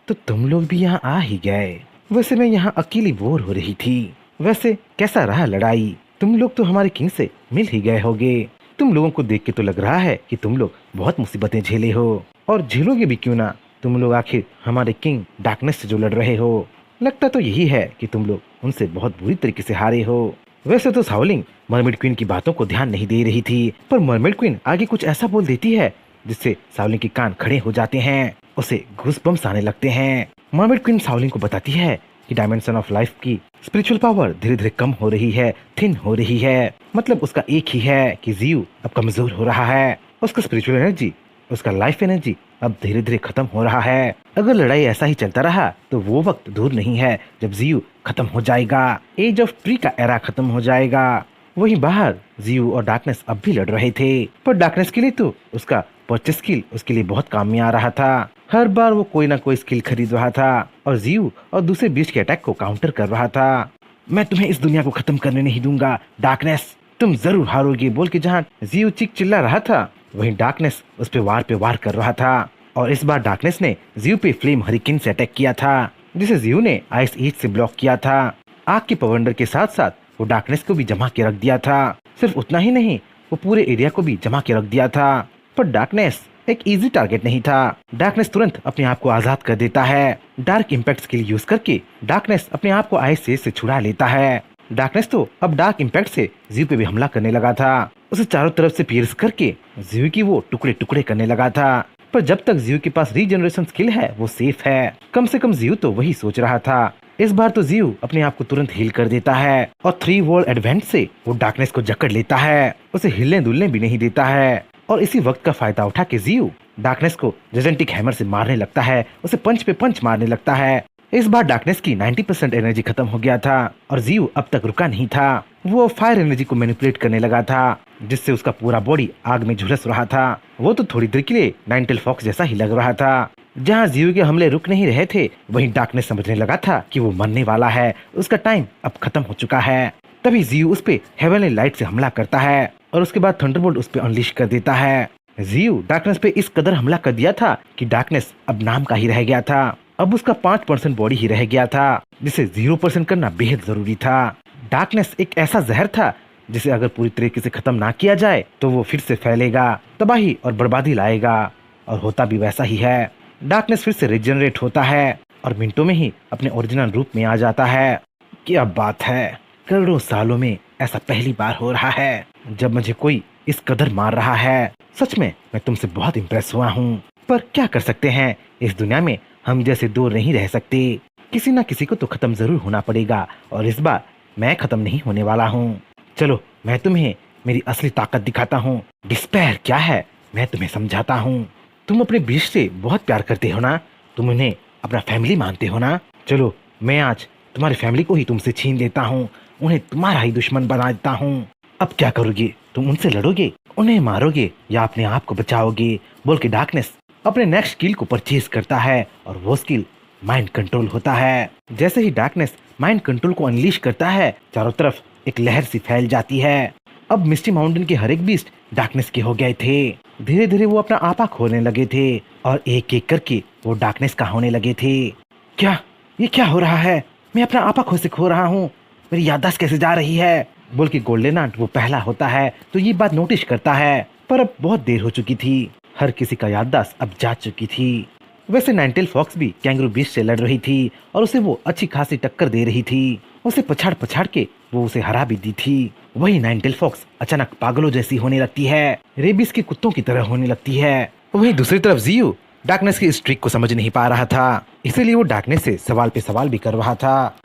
तो तुम लोग भी यहाँ आ ही गए। वैसे मैं यहाँ अकेली बोर हो रही थी। वैसे कैसा रहा लड़ाई? तुम लोग तो हमारे किंग से मिल ही गए होगे। तुम लोगों को देख के तो लग रहा है कि तुम लोग बहुत मुसीबतें झेले हो, और झेलोगे भी क्यों ना। तुम लोग आखिर हमारे किंग डार्कनेस से जो लड़ रहे हो, लगता तो यही है कि तुम लोग उनसे बहुत बुरी तरीके से हारे हो। वैसे तो शाओलिन मरमेड क्वीन की बातों को ध्यान नहीं दे रही थी, पर मरमेड क्वीन आगे कुछ ऐसा बोल देती है जिससे शाओलिन के कान खड़े हो जाते हैं, उसे घूसबम्स आने लगते हैं। मरमेड क्वीन शाओलिन को बताती है कि डायमेंशन ऑफ लाइफ की स्पिरिचुअल पावर धीरे धीरे कम हो रही है, थिन हो रही है। मतलब उसका एक ही है कि जीव अब कमजोर हो रहा है। उसका स्पिरिचुअल एनर्जी, उसका लाइफ एनर्जी अब धीरे धीरे खत्म हो रहा है। अगर लड़ाई ऐसा ही चलता रहा तो वो वक्त दूर नहीं है जब जीव खत्म हो जाएगा। एज ऑफ ट्री का एरा खत्म हो जाएगा। वहीं बाहर जीव और डार्कनेस अब भी लड़ रहे थे, पर डार्कनेस के लिए तो उसका परचेस स्किल उसके लिए बहुत काम में आ रहा था। हर बार वो कोई ना कोई स्किल खरीद रहा था और जीव और दूसरे बीच के अटैक को काउंटर कर रहा था। मैं तुम्हें इस दुनिया को खत्म करने नहीं दूंगा डार्कनेस, तुम जरूर हारोगे। बोल के जहाँ जियो चीख चिल्ला रहा था, वहीं डार्कनेस उस पे वार कर रहा था। और इस बार डार्कनेस ने जियो पे फ्लेम हरिकेन से अटैक किया था, जिसे जियो ने आइस एज से ब्लॉक किया था। आग के पवंडर के साथ साथ वो डार्कनेस को भी जमा के रख दिया था। सिर्फ उतना ही नहीं, वो पूरे एरिया को भी जमा के रख दिया था। पर डार्कनेस एक इजी टारगेट नहीं था। डार्कनेस तुरंत अपने आप को आजाद कर देता है। डार्क इम्पैक्ट स्किल यूज करके डार्कनेस अपने आप को आइस एज से छुड़ा लेता है। डार्कनेस तो अब डार्क इम्पैक्ट से जियो पे भी हमला करने लगा था। उसे चारों तरफ से पियर्स करके जियो की वो टुकड़े टुकड़े करने लगा था। पर जब तक जियो के पास रीजनरेशन स्किल है वो सेफ है। कम से कम जियो तो वही सोच रहा था। इस बार तो जियो अपने आप को तुरंत हील कर देता है और 3 वर्ल्ड एडवेंट से वो डार्कनेस को जकड़ लेता है। उसे हिलने डुलने भी नहीं देता है। और इसी वक्त का फायदा उठा के जियो डार्कनेस को जेजेंटिक हैमर से मारने लगता है। उसे पंच पे पंच मारने लगता है। इस बार डार्कनेस की 90% एनर्जी खत्म हो गया था और जियो अब तक रुका नहीं था। वो फायर एनर्जी को मैनिपुलेट करने लगा था, जिससे उसका पूरा बॉडी आग में झुलस रहा था। वो तो थोड़ी देर के लिए नाइनटेल फॉक्स जैसा ही लग रहा था। जहाँ जियो के हमले रुक नहीं रहे थे, वहीं डार्कनेस समझने लगा था कि वो मरने वाला है, उसका टाइम अब खत्म हो चुका है। तभी जियो उस पे हेवनली लाइट से हमला करता है और उसके बाद थंडरबोल्ट उस पे अनलीश कर देता है। जियो डार्कनेस पे इस कदर हमला कर दिया था कि डार्कनेस अब नाम का ही रह गया था। अब उसका 5% बॉडी ही रह गया था, जिसे 0% करना बेहद जरूरी था। डार्कनेस एक ऐसा जहर था जिसे अगर पूरी तरीके से खत्म ना किया जाए तो वो फिर से फैलेगा, तबाही और बर्बादी लाएगा। और होता भी वैसा ही है। डार्कनेस फिर से रिजनरेट होता है और मिनटों में ही अपने ओरिजिनल रूप में आ जाता है। क्या बात है, करोड़ों सालों में ऐसा पहली बार हो रहा है जब मुझे कोई इस कदर मार रहा है। सच में मैं तुमसे बहुत इम्प्रेस हुआ हूँ। पर क्या कर सकते हैं, इस दुनिया में हम जैसे दूर नहीं रह सकते। किसी ना किसी को तो खत्म जरूर होना पड़ेगा और इस बार मैं खत्म नहीं होने वाला हूँ। चलो मैं तुम्हें मेरी असली ताकत दिखाता हूँ। डिस्पेयर क्या है मैं तुम्हें समझाता हूँ। तुम अपने बीच से बहुत प्यार करते हो ना, तुम उन्हें अपना फैमिली मानते हो ना। चलो मैं आज तुम्हारी फैमिली को ही तुमसे छीन लेता हूँ, उन्हें तुम्हारा ही दुश्मन बना देता हूँ। अब क्या करोगे, तुम उनसे लड़ोगे, उन्हें मारोगे या अपने आप को बचाओगे? बोल के डार्कनेस अपने नेक्स्ट स्किल को परचेज करता है और वो स्किल माइंड कंट्रोल होता है। जैसे ही डार्कनेस माइंड कंट्रोल को अनलीश करता है, चारों तरफ एक लहर सी फैल जाती है। अब मिस्टी माउंटेन के हर एक बीस्ट डार्कनेस के हो गए थे। धीरे धीरे वो अपना आपा खोने लगे थे और एक एक करके वो डार्कनेस का होने लगे थे। क्या ये क्या हो रहा है, मैं अपना आपा खो रहा हूँ, मेरी याददाश्त कैसे जा रही है? बोल के गोल्डन आंट वो पहला होता है तो ये बात नोटिस करता है। पर अब बहुत देर हो चुकी थी, हर किसी का याददाश्त अब जा चुकी थी। वैसे नाइनटेल फॉक्स भी कैंगरू बीस्ट से लड़ रही थी और उसे वो अच्छी खासी टक्कर दे रही थी। उसे पछाड़ पछाड़ के वो उसे हरा भी दी थी। वही नाइनटेल फॉक्स अचानक पागलों जैसी होने लगती है, रेबिस के कुत्तों की तरह होने लगती है। वहीं दूसरी तरफ जियो डार्कनेस की इस ट्रिक को समझ नहीं पा रहा था, इसीलिए वो डार्कनेस से सवाल पे सवाल भी कर रहा था।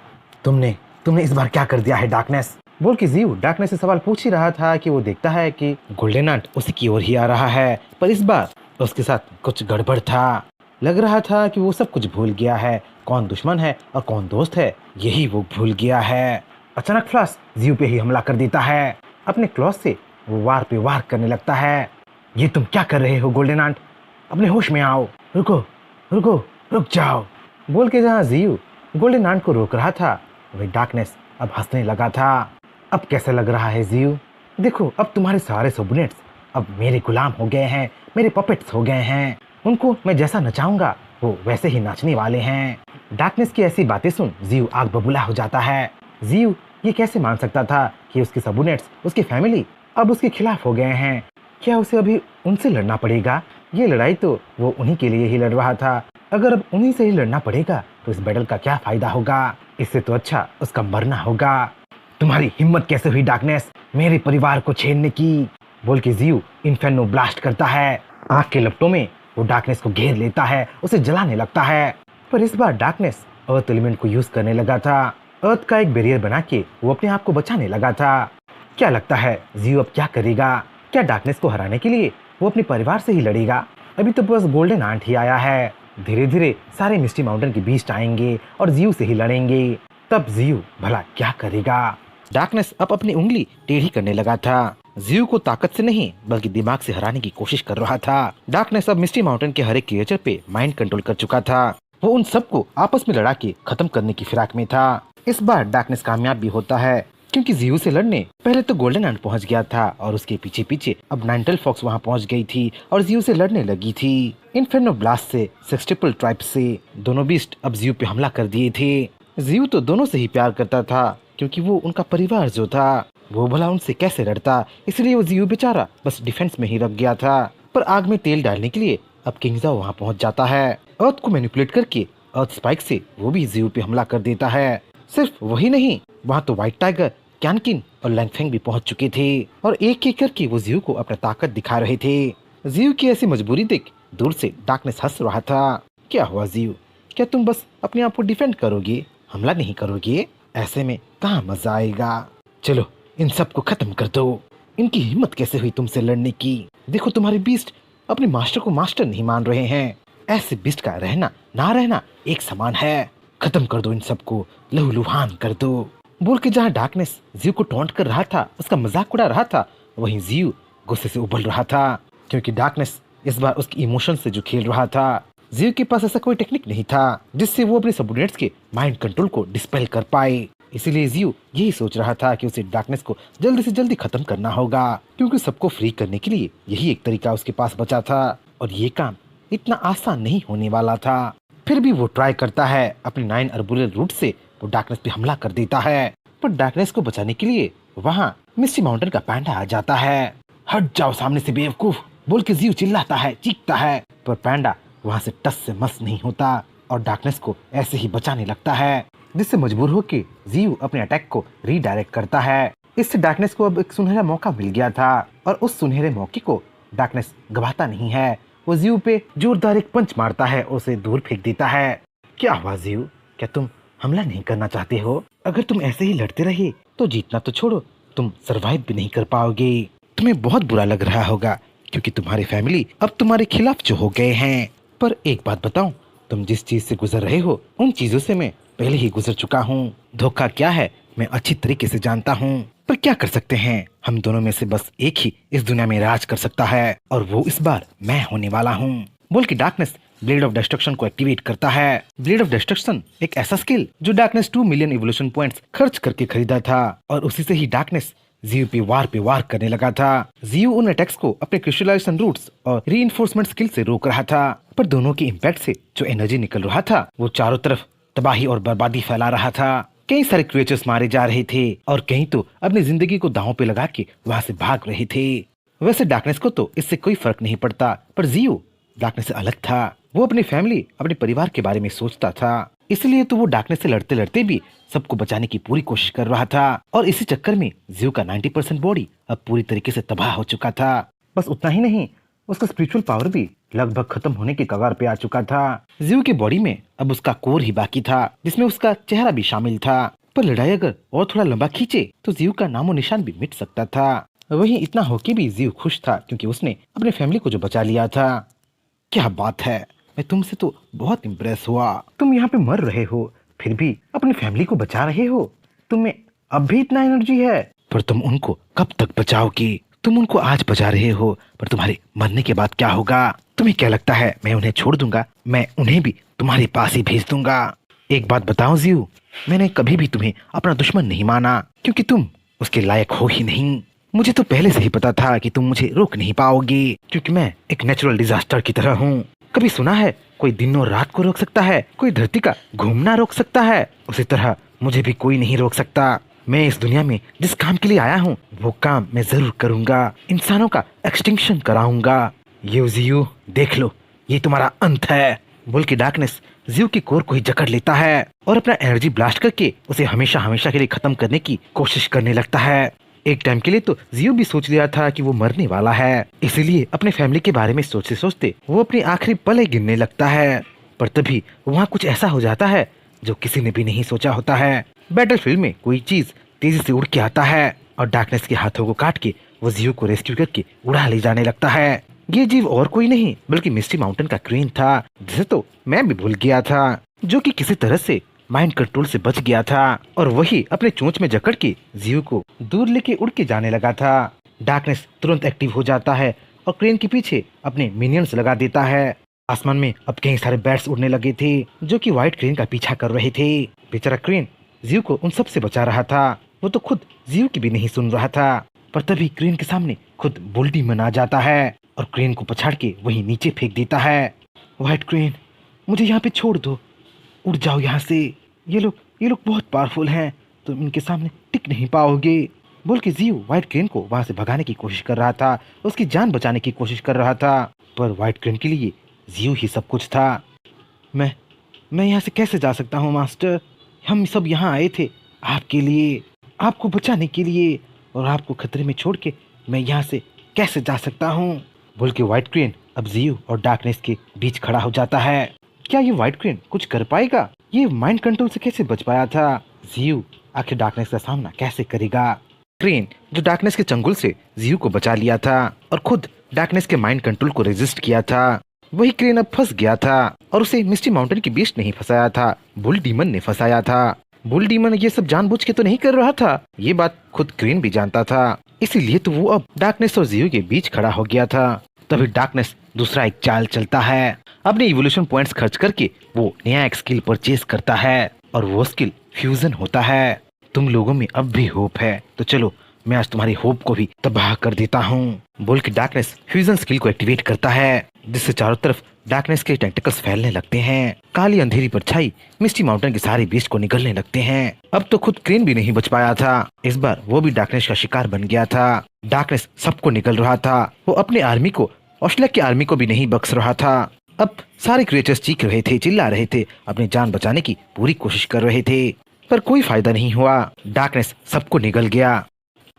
तुमने इस बार क्या कर दिया है डार्कनेस? बोल के जियो डार्कनेस से सवाल पूछ ही रहा था कि वो देखता है कि गोल्डन आंट उसी की ओर ही आ रहा है। पर इस बार उसके साथ कुछ गड़बड़ था। लग रहा था कि वो सब कुछ भूल गया है, कौन दुश्मन है और कौन दोस्त है यही वो भूल गया है। अचानक फ्लाश जियो पे ही हमला कर देता है। अपने क्लॉथ से वो वार पे वार करने लगता है। ये तुम क्या कर रहे हो गोल्डन आंट, अपने होश में आओ, रुको रुको रुक जाओ। बोल के जहाँ जियो गोल्डन आंट को रोक रहा था, वही डार्कनेस अब हंसने लगा था। अब कैसा लग रहा है जियो? देखो अब तुम्हारे सारे सबनेट्स अब मेरे गुलाम हो गए हैं, मेरे पपेट्स हो गए हैं। उनको मैं जैसा नचाऊंगा वो वैसे ही नाचने वाले हैं। डार्कनेस की ऐसी बातें सुन जियो आग बबूला हो जाता है। जियो ये कैसे मान सकता था कि उसके सबनेट्स, उसकी फैमिली अब उसके खिलाफ हो गए हैं? क्या उसे अभी उनसे लड़ना पड़ेगा? ये लड़ाई तो वो उन्हीं के लिए ही लड़ रहा था। अगर अब उन्हीं से ही लड़ना पड़ेगा तो इस बैटल का क्या फायदा होगा? इससे तो अच्छा उसका मरना होगा। तुम्हारी हिम्मत कैसे हुई डार्कनेस मेरे परिवार को छेड़ने की? बोल के जियो इन्फेर्नो ब्लास्ट करता है। आग के लपटों में वो डार्कनेस को घेर लेता है, उसे जलाने लगता है। पर इस बार डार्कनेस अर्थ एलिमेंट को यूज करने लगा था। अर्थ का एक बैरियर बना के वो अपने आप को बचाने लगा था। क्या लगता है जियो अब क्या करेगा? क्या डार्कनेस को हराने के लिए वो अपने परिवार से ही लड़ेगा? अभी तो बस गोल्डन आंट ही आया है, धीरे धीरे सारे मिस्टी माउंटेन के बीस्ट आएंगे और जियो से ही लड़ेंगे। तब जियो भला क्या करेगा? डार्कनेस अब अपनी उंगली टेढ़ी करने लगा था। जियो को ताकत से नहीं बल्कि दिमाग से हराने की कोशिश कर रहा था। डार्कनेस अब मिस्टी माउंटेन के हर एक क्रिएचर पे माइंड कंट्रोल कर चुका था। वो उन सबको आपस में लड़ा के खत्म करने की फिराक में था। इस बार डार्कनेस कामयाब भी होता है, क्योंकि जियो से लड़ने पहले तो गोल्डन हंट पहुंच गया था और उसके पीछे पीछे अब नाइनटेल फॉक्स वहां पहुंच गई थी और जियो से लड़ने लगी थी। इन्फेर्नो ब्लास्ट से सेक्सटेपल ट्राइब से दोनों बीस्ट अब जियो पे हमला कर दिए थे। जियो तो दोनों से ही प्यार करता था, क्योंकि वो उनका परिवार जो था वो भला उनसे कैसे लड़ता, इसलिए वो जियो बेचारा बस डिफेंस में ही रख गया था। पर आग में तेल डालने के लिए अब किंगजाओ वहाँ पहुँच जाता है। अर्थ को मैनिपुलेट करके अर्थ स्पाइक से वो भी जियो पे हमला कर देता है। सिर्फ वही नहीं, वहाँ तो व्हाइट टाइगर, कैनकिन और लैंगफेंग भी पहुंच चुके थे और एक एक करके वो जियो को अपना ताकत दिखा रहे थे। जियो की ऐसी मजबूरी देख दूर से डार्कनेस हंस रहा था। क्या हुआ जियो, क्या तुम बस अपने आप को डिफेंड करोगे, हमला नहीं करोगे? ऐसे में कहाँ मजा आएगा। चलो इन सबको खत्म कर दो। इनकी हिम्मत कैसे हुई तुमसे लड़ने की? देखो तुम्हारे बीस्ट अपने मास्टर को मास्टर नहीं मान रहे हैं। ऐसे बीस्ट का रहना ना रहना एक समान है। खत्म कर दो इन सबको, लहूलुहान कर दो। बोल के जहाँ डार्कनेस जियो को टॉन्ट कर रहा था, उसका मजाक उड़ा रहा था, वहीं जियो गुस्से से उबल रहा था, क्योंकि डार्कनेस इस बार उसकी इमोशन से जो खेल रहा था। जियो के पास ऐसा कोई टेक्निक नहीं था जिससे वो अपने सबऑर्डिनेट्स के माइंड कंट्रोल को डिस्पेल कर पाए। इसीलिए जियो यही सोच रहा था कि उसे डार्कनेस को जल्दी से जल्दी खत्म करना होगा, क्योंकि सबको फ्री करने के लिए यही एक तरीका उसके पास बचा था और ये काम इतना आसान नहीं होने वाला था। फिर भी वो ट्राई करता है। अपने 9 अर्बुलर रूट से वो डार्कनेस पे हमला कर देता है, पर डार्कनेस को बचाने के लिए वहाँ मिस्टी माउंटेन का पैंडा आ जाता है। हट जाओ सामने से बेवकूफ, बोल के जियो चिल्लाता है, चीखता है, पर पैंडा वहाँ से टस से मस नहीं होता और डार्कनेस को ऐसे ही बचाने लगता है, जिससे मजबूर होके जियो अपने अटैक को रीडायरेक्ट करता है। इससे डार्कनेस को अब एक सुनहरा मौका मिल गया था और उस सुनहरे मौके को डार्कनेस गवाता नहीं है। वो जियो पे जोरदार एक पंच मारता है और उसे दूर फेंक देता है। क्या हुआ जियो, क्या तुम हमला नहीं करना चाहते हो? अगर तुम ऐसे ही लड़ते रहे तो जीतना तो छोड़ो, तुम सरवाइव भी नहीं कर पाओगे। तुम्हें बहुत बुरा लग रहा होगा क्योंकि तुम्हारी फैमिली अब तुम्हारे खिलाफ जो हो गए हैं। पर एक बात बताऊं, तुम जिस चीज से गुजर रहे हो उन चीजों से मैं पहले ही गुजर चुका हूँ। धोखा क्या है मैं अच्छी तरीके से जानता हूँ, पर क्या कर सकते हैं, हम दोनों में से बस एक ही इस दुनिया में राज कर सकता है और वो इस बार मैं होने वाला हूँ। बोल के डार्कनेस ब्लेड ऑफ डिस्ट्रक्शन को एक्टिवेट करता है। ब्लेड ऑफ डिस्ट्रक्शन एक ऐसा स्किल जो डार्कनेस 2 मिलियन इवोल्यूशन पॉइंट्स खर्च करके खरीदा था और उसी से ही डार्कनेस जियो पे वार करने लगा था। जियो उन अटैक्स को अपने क्रिस्टलाइजेशन रूट्स और रीइंफोर्समेंट स्किल से रोक रहा था, पर दोनों के इम्पैक्ट से जो एनर्जी निकल रहा था वो चारों तरफ तबाही और बर्बादी फैला रहा था। कई सारे क्रिएचर्स मारे जा रहे थे और कहीं तो अपनी जिंदगी को दांव पे लगा के वहाँ से भाग रहे थे। वैसे डार्कनेस को तो इससे कोई फर्क नहीं पड़ता, पर जियो डार्कनेस से अलग था। वो अपनी फैमिली, अपने परिवार के बारे में सोचता था, इसलिए तो वो डार्कनेस से लड़ते लड़ते भी सबको बचाने की पूरी कोशिश कर रहा था और इसी चक्कर में जियो का 90% बॉडी अब पूरी तरीके से तबाह हो चुका था। बस उतना ही नहीं, उसका स्पिरिचुअल पावर भी लगभग खत्म होने के कगार पे आ चुका था। जियो की बॉडी में अब उसका कोर ही बाकी था, जिसमें उसका चेहरा भी शामिल था, पर लड़ाई अगर और थोड़ा लंबा खींचे तो जियो का नामो निशान भी मिट सकता था। वहीं इतना होके भी जियो खुश था क्योंकि उसने अपने फैमिली को जो बचा लिया था। क्या बात है, मैं तुमसे तो बहुत इम्प्रेस हुआ। तुम यहाँ पे मर रहे हो फिर भी अपनी फैमिली को बचा रहे हो। तुम्हें अब भी इतना एनर्जी है, पर तुम उनको कब तक बचाओगी? तुम उनको आज बचा रहे हो, पर तुम्हारे मरने के बाद क्या होगा? तुम्हें क्या लगता है मैं उन्हें छोड़ दूंगा? मैं उन्हें भी तुम्हारे पास ही भेज दूंगा। एक बात बताओ जियो, मैंने कभी भी तुम्हें अपना दुश्मन नहीं माना क्योंकि तुम उसके लायक हो ही नहीं। मुझे तो पहले से ही पता था कि तुम मुझे रोक नहीं पाओगे क्योंकि मैं एक नेचुरल डिजास्टर की तरह हूँ। कभी सुना है कोई दिन और रात को रोक सकता है, कोई धरती का घूमना रोक सकता है, उसी तरह मुझे भी कोई नहीं रोक सकता। मैं इस दुनिया में जिस काम के लिए आया हूँ वो काम मैं जरूर करूंगा, इंसानों का एक्सटिंक्शन कराऊंगा। ये जियो देख लो, ये तुम्हारा अंत है। बोल के डार्कनेस जियो की कोर को ही जकड़ लेता है और अपना एनर्जी ब्लास्ट करके उसे हमेशा हमेशा के लिए खत्म करने की कोशिश करने लगता है। एक टाइम के लिए तो जियो भी सोच लिया था कि वो मरने वाला है, इसीलिए अपने फैमिली के बारे में सोचते सोचते वो अपनी आखिरी पल गिनने लगता है। पर तभी वहाँ कुछ ऐसा हो जाता है जो किसी ने भी नहीं सोचा होता है। बैटलफील्ड में कोई चीज तेजी से उड़ के आता है और डार्कनेस के हाथों को काट के वो जियो को रेस्क्यू करके उड़ा ले जाने लगता है। ये जीव और कोई नहीं बल्कि मिस्टी माउंटेन का क्रेन था, जिसे तो मैं भी भूल गया था, जो कि किसी तरह से माइंड कंट्रोल से बच गया था और वही अपने चोंच में जकड़ के जियो को दूर लेके उड़ के जाने लगा था। डार्कनेस तुरंत एक्टिव हो जाता है और क्रेन के पीछे अपने मिनियंस लगा देता है। आसमान में अब कई सारे बैट्स उड़ने लगे थे जो कि व्हाइट क्रेन का पीछा कर रहे थे। बेचारा क्रेन जीव को उन सब से बचा रहा था। वो तो खुद जीव की भी नहीं सुन रहा था। पर तभी क्रेन के सामने खुद बुल डीमन आ जाता है और क्रेन को पछाड़ के वहीं नीचे फेंक देता है। व्हाइट क्रेन, मुझे यहाँ पे छोड़ दो, उड़ जाओ यहाँ से। ये लोग बहुत पावरफुल हैं, तुम इनके सामने टिक नहीं पाओगे। बोल के जीव व्हाइट क्रेन को वहां से भगाने की कोशिश कर रहा था, उसकी जान बचाने की कोशिश कर रहा था। पर व्हाइट क्रेन के लिए जीव ही सब कुछ था। मैं यहाँ से कैसे जा सकता हूँ मास्टर? हम सब यहाँ आए थे आपके लिए, आपको बचाने के लिए, और आपको खतरे में छोड़ के मैं यहाँ से कैसे जा सकता हूँ? बोल के व्हाइट क्रेन अब जीव और डार्कनेस के बीच खड़ा हो जाता है। क्या ये व्हाइट क्रेन कुछ कर पाएगा? ये माइंड कंट्रोल से कैसे बच पाया था? जीव आखिर डार्कनेस का सामना कैसे करेगा? क्रेन जो डार्कनेस के चंगुल से जीव को बचा लिया था और खुद डार्कनेस के माइंड कंट्रोल को रेजिस्ट किया था, वही क्रेन अब फंस गया था और उसे मिस्टी माउंटेन के बीच नहीं फंसाया था, बुल डीमन ने फंसाया था। बुल डीमन ये सब जानबूझ के तो नहीं कर रहा था, ये बात खुद क्रेन भी जानता था। इसीलिए तो वो अब डार्कनेस और जीव के बीच खड़ा हो गया था। तभी डार्कनेस दूसरा एक चाल चलता है। अपने इवोल्यूशन पॉइंट्स खर्च करके वो नया एक स्किल परचेज करता है और वो स्किल फ्यूजन होता है। तुम लोगों में अब भी होप है, तो चलो मैं आज तुम्हारी होप को भी तबाह कर देता हूँ। बोल के डार्कनेस फ्यूजन स्किल को एक्टिवेट करता है, जिससे चारों तरफ डार्कनेस के टेंटिकल्स फैलने लगते हैं। काली अंधेरी परछाई मिस्टी माउंटेन के सारे बीच को निगलने लगते हैं। अब तो खुद क्रेन भी नहीं बच पाया था, इस बार वो भी डार्कनेस का शिकार बन गया था। डार्कनेस सबको निगल रहा था, वो अपने आर्मी को, ऑस्ट्रेलिया की आर्मी को भी नहीं बख्श रहा था। अब सारे क्रिएचर्स चीख रहे थे, चिल्ला रहे थे, अपनी जान बचाने की पूरी कोशिश कर रहे थे, पर कोई फायदा नहीं हुआ। डार्कनेस सबको निगल गया।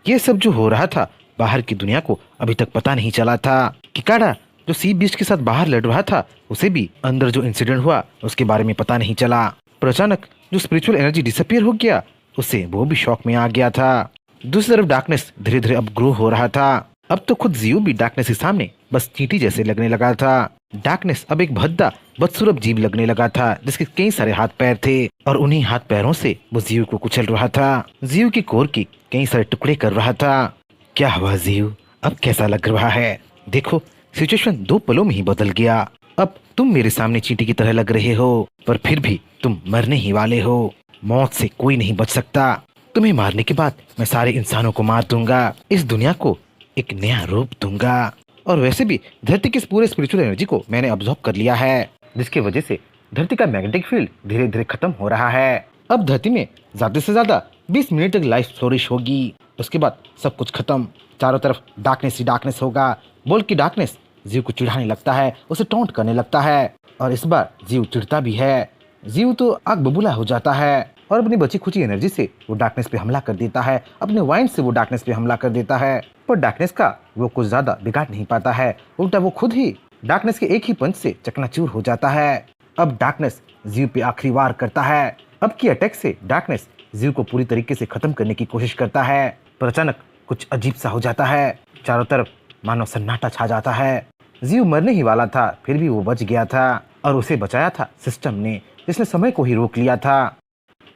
ये सब जो हो रहा था बाहर की दुनिया को अभी तक पता नहीं चला था। किकाड़ा जो सी बीस्ट के साथ बाहर लड़ रहा था, उसे भी अंदर जो इंसिडेंट हुआ उसके बारे में पता नहीं चला। पर अचानक जो स्पिरिचुअल एनर्जी डिसअपियर हो गया, उससे वो भी शॉक में आ गया था। दूसरी तरफ डार्कनेस धीरे धीरे अब ग्रो हो रहा था। अब तो खुद जीव भी डार्कनेस के सामने बस चींटी जैसे लगने लगा था। डार्कनेस अब एक भद्दा बदसूरत जीव लगने लगा था, जिसके कई सारे हाथ पैर थे और उन्हीं हाथ पैरों से वो जीव को कुचल रहा था। जीव की कोर की कई सारे टुकड़े कर रहा था। क्या हुआ जीव, अब कैसा लग रहा है? देखो सिचुएशन 2 पलों में ही बदल गया। अब तुम मेरे सामने चींटी की तरह लग रहे हो, पर फिर भी तुम मरने ही वाले हो। मौत से कोई नहीं बच सकता। तुम्हें मारने के बाद मैं सारे इंसानों को मार दूंगा, इस दुनिया को एक नया रूप दूंगा। और वैसे भी धरती की इस पूरे स्पिरिचुअल एनर्जी को मैंने अब्सॉर्ब कर लिया है, जिसकी वजह से धरती का मैग्नेटिक फील्ड धीरे धीरे खत्म हो रहा है। अब धरती में ज्यादा से ज्यादा 20 मिनट तक लाइफ फ्लोरिश होगी, उसके बाद सब कुछ खत्म। चारों तरफ डार्कनेस ही डार्कनेस होगा। बोल की डार्कनेस जीव को चिढ़ाने लगता है, उसे टॉन्ट करने लगता है, और इस बार जीव चिढ़ता भी है। जीव तो आग बबूला हो जाता है और अपनी बची खुची एनर्जी से वो डार्कनेस पे हमला कर देता है, अपने वाइंड से वो डार्कनेस पे हमला कर देता है। पर डार्कनेस का वो कुछ ज्यादा बिगाड़ नहीं पाता है, उल्टा वो खुद ही डार्कनेस के एक ही पंच से चकनाचूर हो जाता है। अब डार्कनेस जीव पे आखिरी वार करता है। अब की अटैक से डार्कनेस जीव को पूरी तरीके से खत्म करने की कोशिश करता है, पर अचानक कुछ अजीब सा हो जाता है। चारों तरफ मानो सन्नाटा छा जाता है। जीव मरने ही वाला था, फिर भी वो बच गया था और उसे बचाया था सिस्टम ने, जिसने समय को ही रोक लिया था।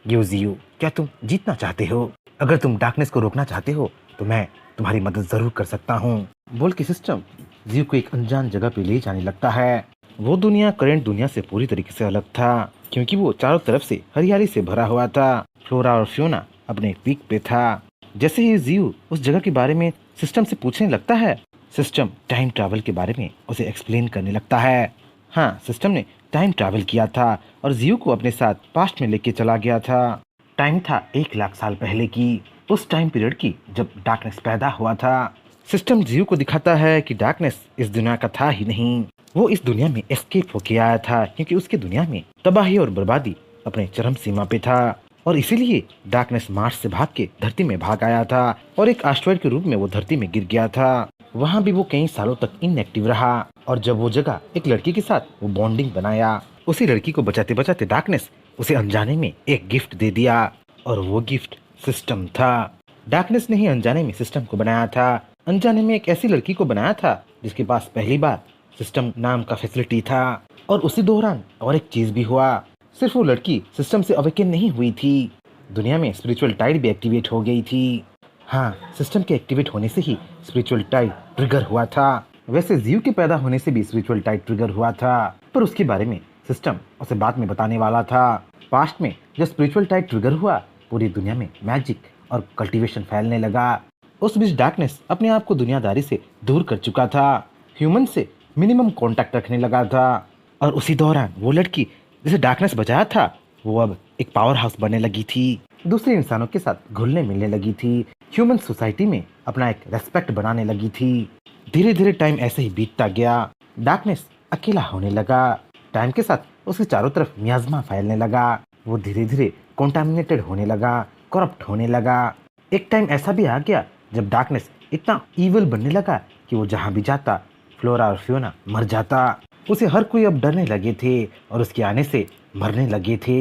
जीव, क्या तुम जीतना चाहते हो? अगर तुम डार्कनेस को रोकना चाहते हो तो मैं तुम्हारी मदद जरूर कर सकता हूँ। बोल के सिस्टम जीव को एक अनजान जगह पे ले जाने लगता है। वो दुनिया करंट दुनिया से पूरी तरीके से अलग था, क्योंकि वो चारों तरफ से हरियाली से भरा हुआ था। फ्लोरा और फ्योना अपने पीक पे था। जैसे ही जीव उस जगह के बारे में सिस्टम से पूछने लगता है, सिस्टम टाइम ट्रैवल के बारे में उसे एक्सप्लेन करने लगता है। हाँ, सिस्टम ने टाइम ट्रैवल किया था और जीव को अपने साथ पास्ट में लेके चला गया था। टाइम था 1 लाख साल पहले की, उस टाइम पीरियड की जब डार्कनेस पैदा हुआ था। सिस्टम जीव को दिखाता है कि डार्कनेस इस दुनिया का था ही नहीं, वो इस दुनिया में एस्केप होके आया था, क्योंकि उसके दुनिया में तबाही और बर्बादी अपने चरम सीमा पे था और इसीलिए डार्कनेस मार्स से भाग के धरती में भाग आया था और एक एस्टेरॉयड के रूप में वो धरती में गिर गया था। वहाँ भी वो कई सालों तक इनएक्टिव रहा और जब वो जगह एक लड़की के साथ वो बॉन्डिंग बनाया, उसी लड़की को बचाते बचाते डार्कनेस उसे अनजाने में एक गिफ्ट दे दिया और वो गिफ्ट सिस्टम था। डार्कनेस ने ही अनजाने में सिस्टम को बनाया था, अनजाने में एक ऐसी लड़की को बनाया था जिसके पास पहली बार सिस्टम नाम का फैसिलिटी था। और उसी दौरान और एक चीज भी हुआ, सिर्फ वो लड़की सिस्टम से अवेकन नहीं हुई थी, दुनिया में स्पिरिचुअल टाइड भी एक्टिवेट हो गई थी। हाँ, सिस्टम के एक्टिवेट होने से ही स्पिरिचुअल टाइड ट्रिगर हुआ था। वैसे जीव के पैदा होने से भी स्पिरिचुअल टाइड ट्रिगर हुआ था, पर उसके बारे में सिस्टम उसे बाद में बताने वाला था। पास्ट में जब स्पिरिचुअल टाइड ट्रिगर हुआ पूरी दुनिया में मैजिक और कल्टीवेशन फैलने लगा। उस बीच डार्कनेस अपने आप को दुनियादारी से दूर कर चुका था, ह्यूमन से मिनिमम कांटेक्ट रखने लगा था। और उसी दौरान वो लड़की जिसे डार्कनेस बचाया था वो अब एक पावर हाउस बनने लगी थी, दूसरे इंसानों के साथ घुलने मिलने लगी थी, ह्यूमन सोसाइटी में अपना एक रेस्पेक्ट बनाने लगी थी। धीरे धीरे टाइम ऐसे ही बीतता गया, डार्कनेस अकेला होने लगा। टाइम के साथ उसके चारों तरफ मियाज़मा फैलने लगा, वो धीरे धीरे कॉन्टामिनेटेड होने लगा, करप्ट होने लगा। एक टाइम ऐसा भी आ गया जब डार्कनेस इतना ईवल बनने लगा कि वो जहाँ भी जाता फ्लोरा और फियोना मर जाता। उसे हर कोई अब डरने लगे थे और उसके आने से मरने लगे थे।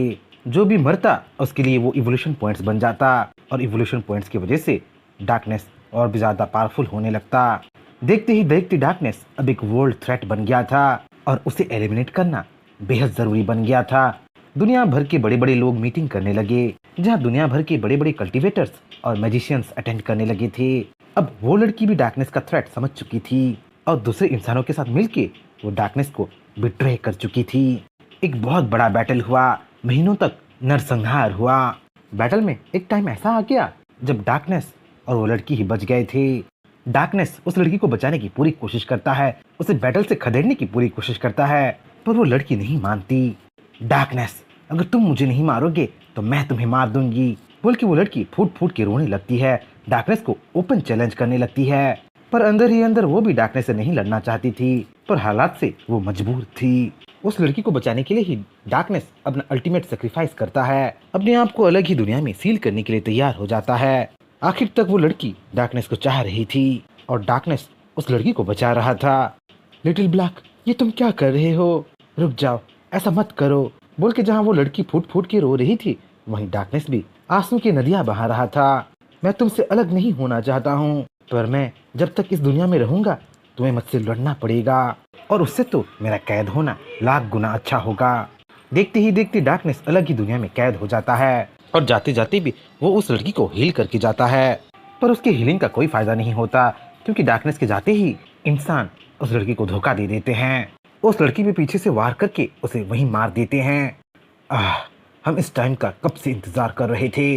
जो भी मरता उसके लिए वो इवोल्यूशन पॉइंट्स बन जाता और इवोल्यूशन पॉइंट्स की वजह से डार्कनेस और भी ज़्यादा पावरफुल होने लगता। देखते ही देखते डार्कनेस अब एक वर्ल्ड थ्रेट बन गया था और उसे एलिमिनेट करना बेहद ज़रूरी बन गया था। दुनिया भर के बड़े बड़े लोग मीटिंग करने लगे, जहाँ दुनिया भर के बड़े बड़े कल्टीवेटर्स और मैजिशियंस अटेंड करने लगे थे। अब वो लड़की भी डार्कनेस का थ्रेट समझ चुकी थी और दूसरे इंसानों के साथ मिलके वो डार्कनेस को बिट्रे कर चुकी थी। एक बहुत बड़ा बैटल हुआ, महीनों तक नरसंहार हुआ। बैटल में एक टाइम ऐसा आ गया जब डार्कनेस और वो लड़की ही बच गए थे। डार्कनेस उस लड़की को बचाने की पूरी कोशिश करता है, उसे बैटल से खदेड़ने की पूरी कोशिश करता है, पर वो लड़की नहीं मानती। डार्कनेस, अगर तुम मुझे नहीं मारोगे तो मैं तुम्हें मार दूंगी बोल के वो लड़की फूट फूट के रोने लगती है, डार्कनेस को ओपन चैलेंज करने लगती है। पर अंदर ही अंदर वो भी डार्कनेस से नहीं लड़ना चाहती थी, पर हालात से वो मजबूर थी। उस लड़की को बचाने के लिए ही डार्कनेस अपना अल्टीमेट सेक्रीफाइस करता है, अपने आप को अलग ही दुनिया में सील करने के लिए तैयार हो जाता है। आखिर तक वो लड़की डार्कनेस को चाह रही थी और डार्कनेस उस लड़की को बचा रहा था। लिटिल ब्लैक, ये तुम क्या कर रहे हो? रुक जाओ, ऐसा मत करो बोल के जहाँ वो लड़की फूट फूट के रो रही थी वहीं डार्कनेस भी आंसू की नदियाँ बहा रहा था। मैं तुमसे अलग नहीं होना चाहता हूँ, पर मैं जब तक इस दुनिया में रहूंगा तुम्हें मुझसे लड़ना पड़ेगा और उससे तो मेरा कैद होना लाख गुना अच्छा होगा। देखते ही देखते डार्कनेस अलग ही दुनिया में कैद हो जाता है और जाते जाते भी वो उस लड़की को हील करके जाता है, पर उसके हीलिंग का कोई फायदा नहीं होता क्योंकि डार्कनेस के जाते ही इंसान उस लड़की को धोखा दे देते हैं। उस लड़की पे पीछे से वार करके उसे वहीं मार देते हैं। हम इस टाइम का कब से इंतजार कर रहे थे।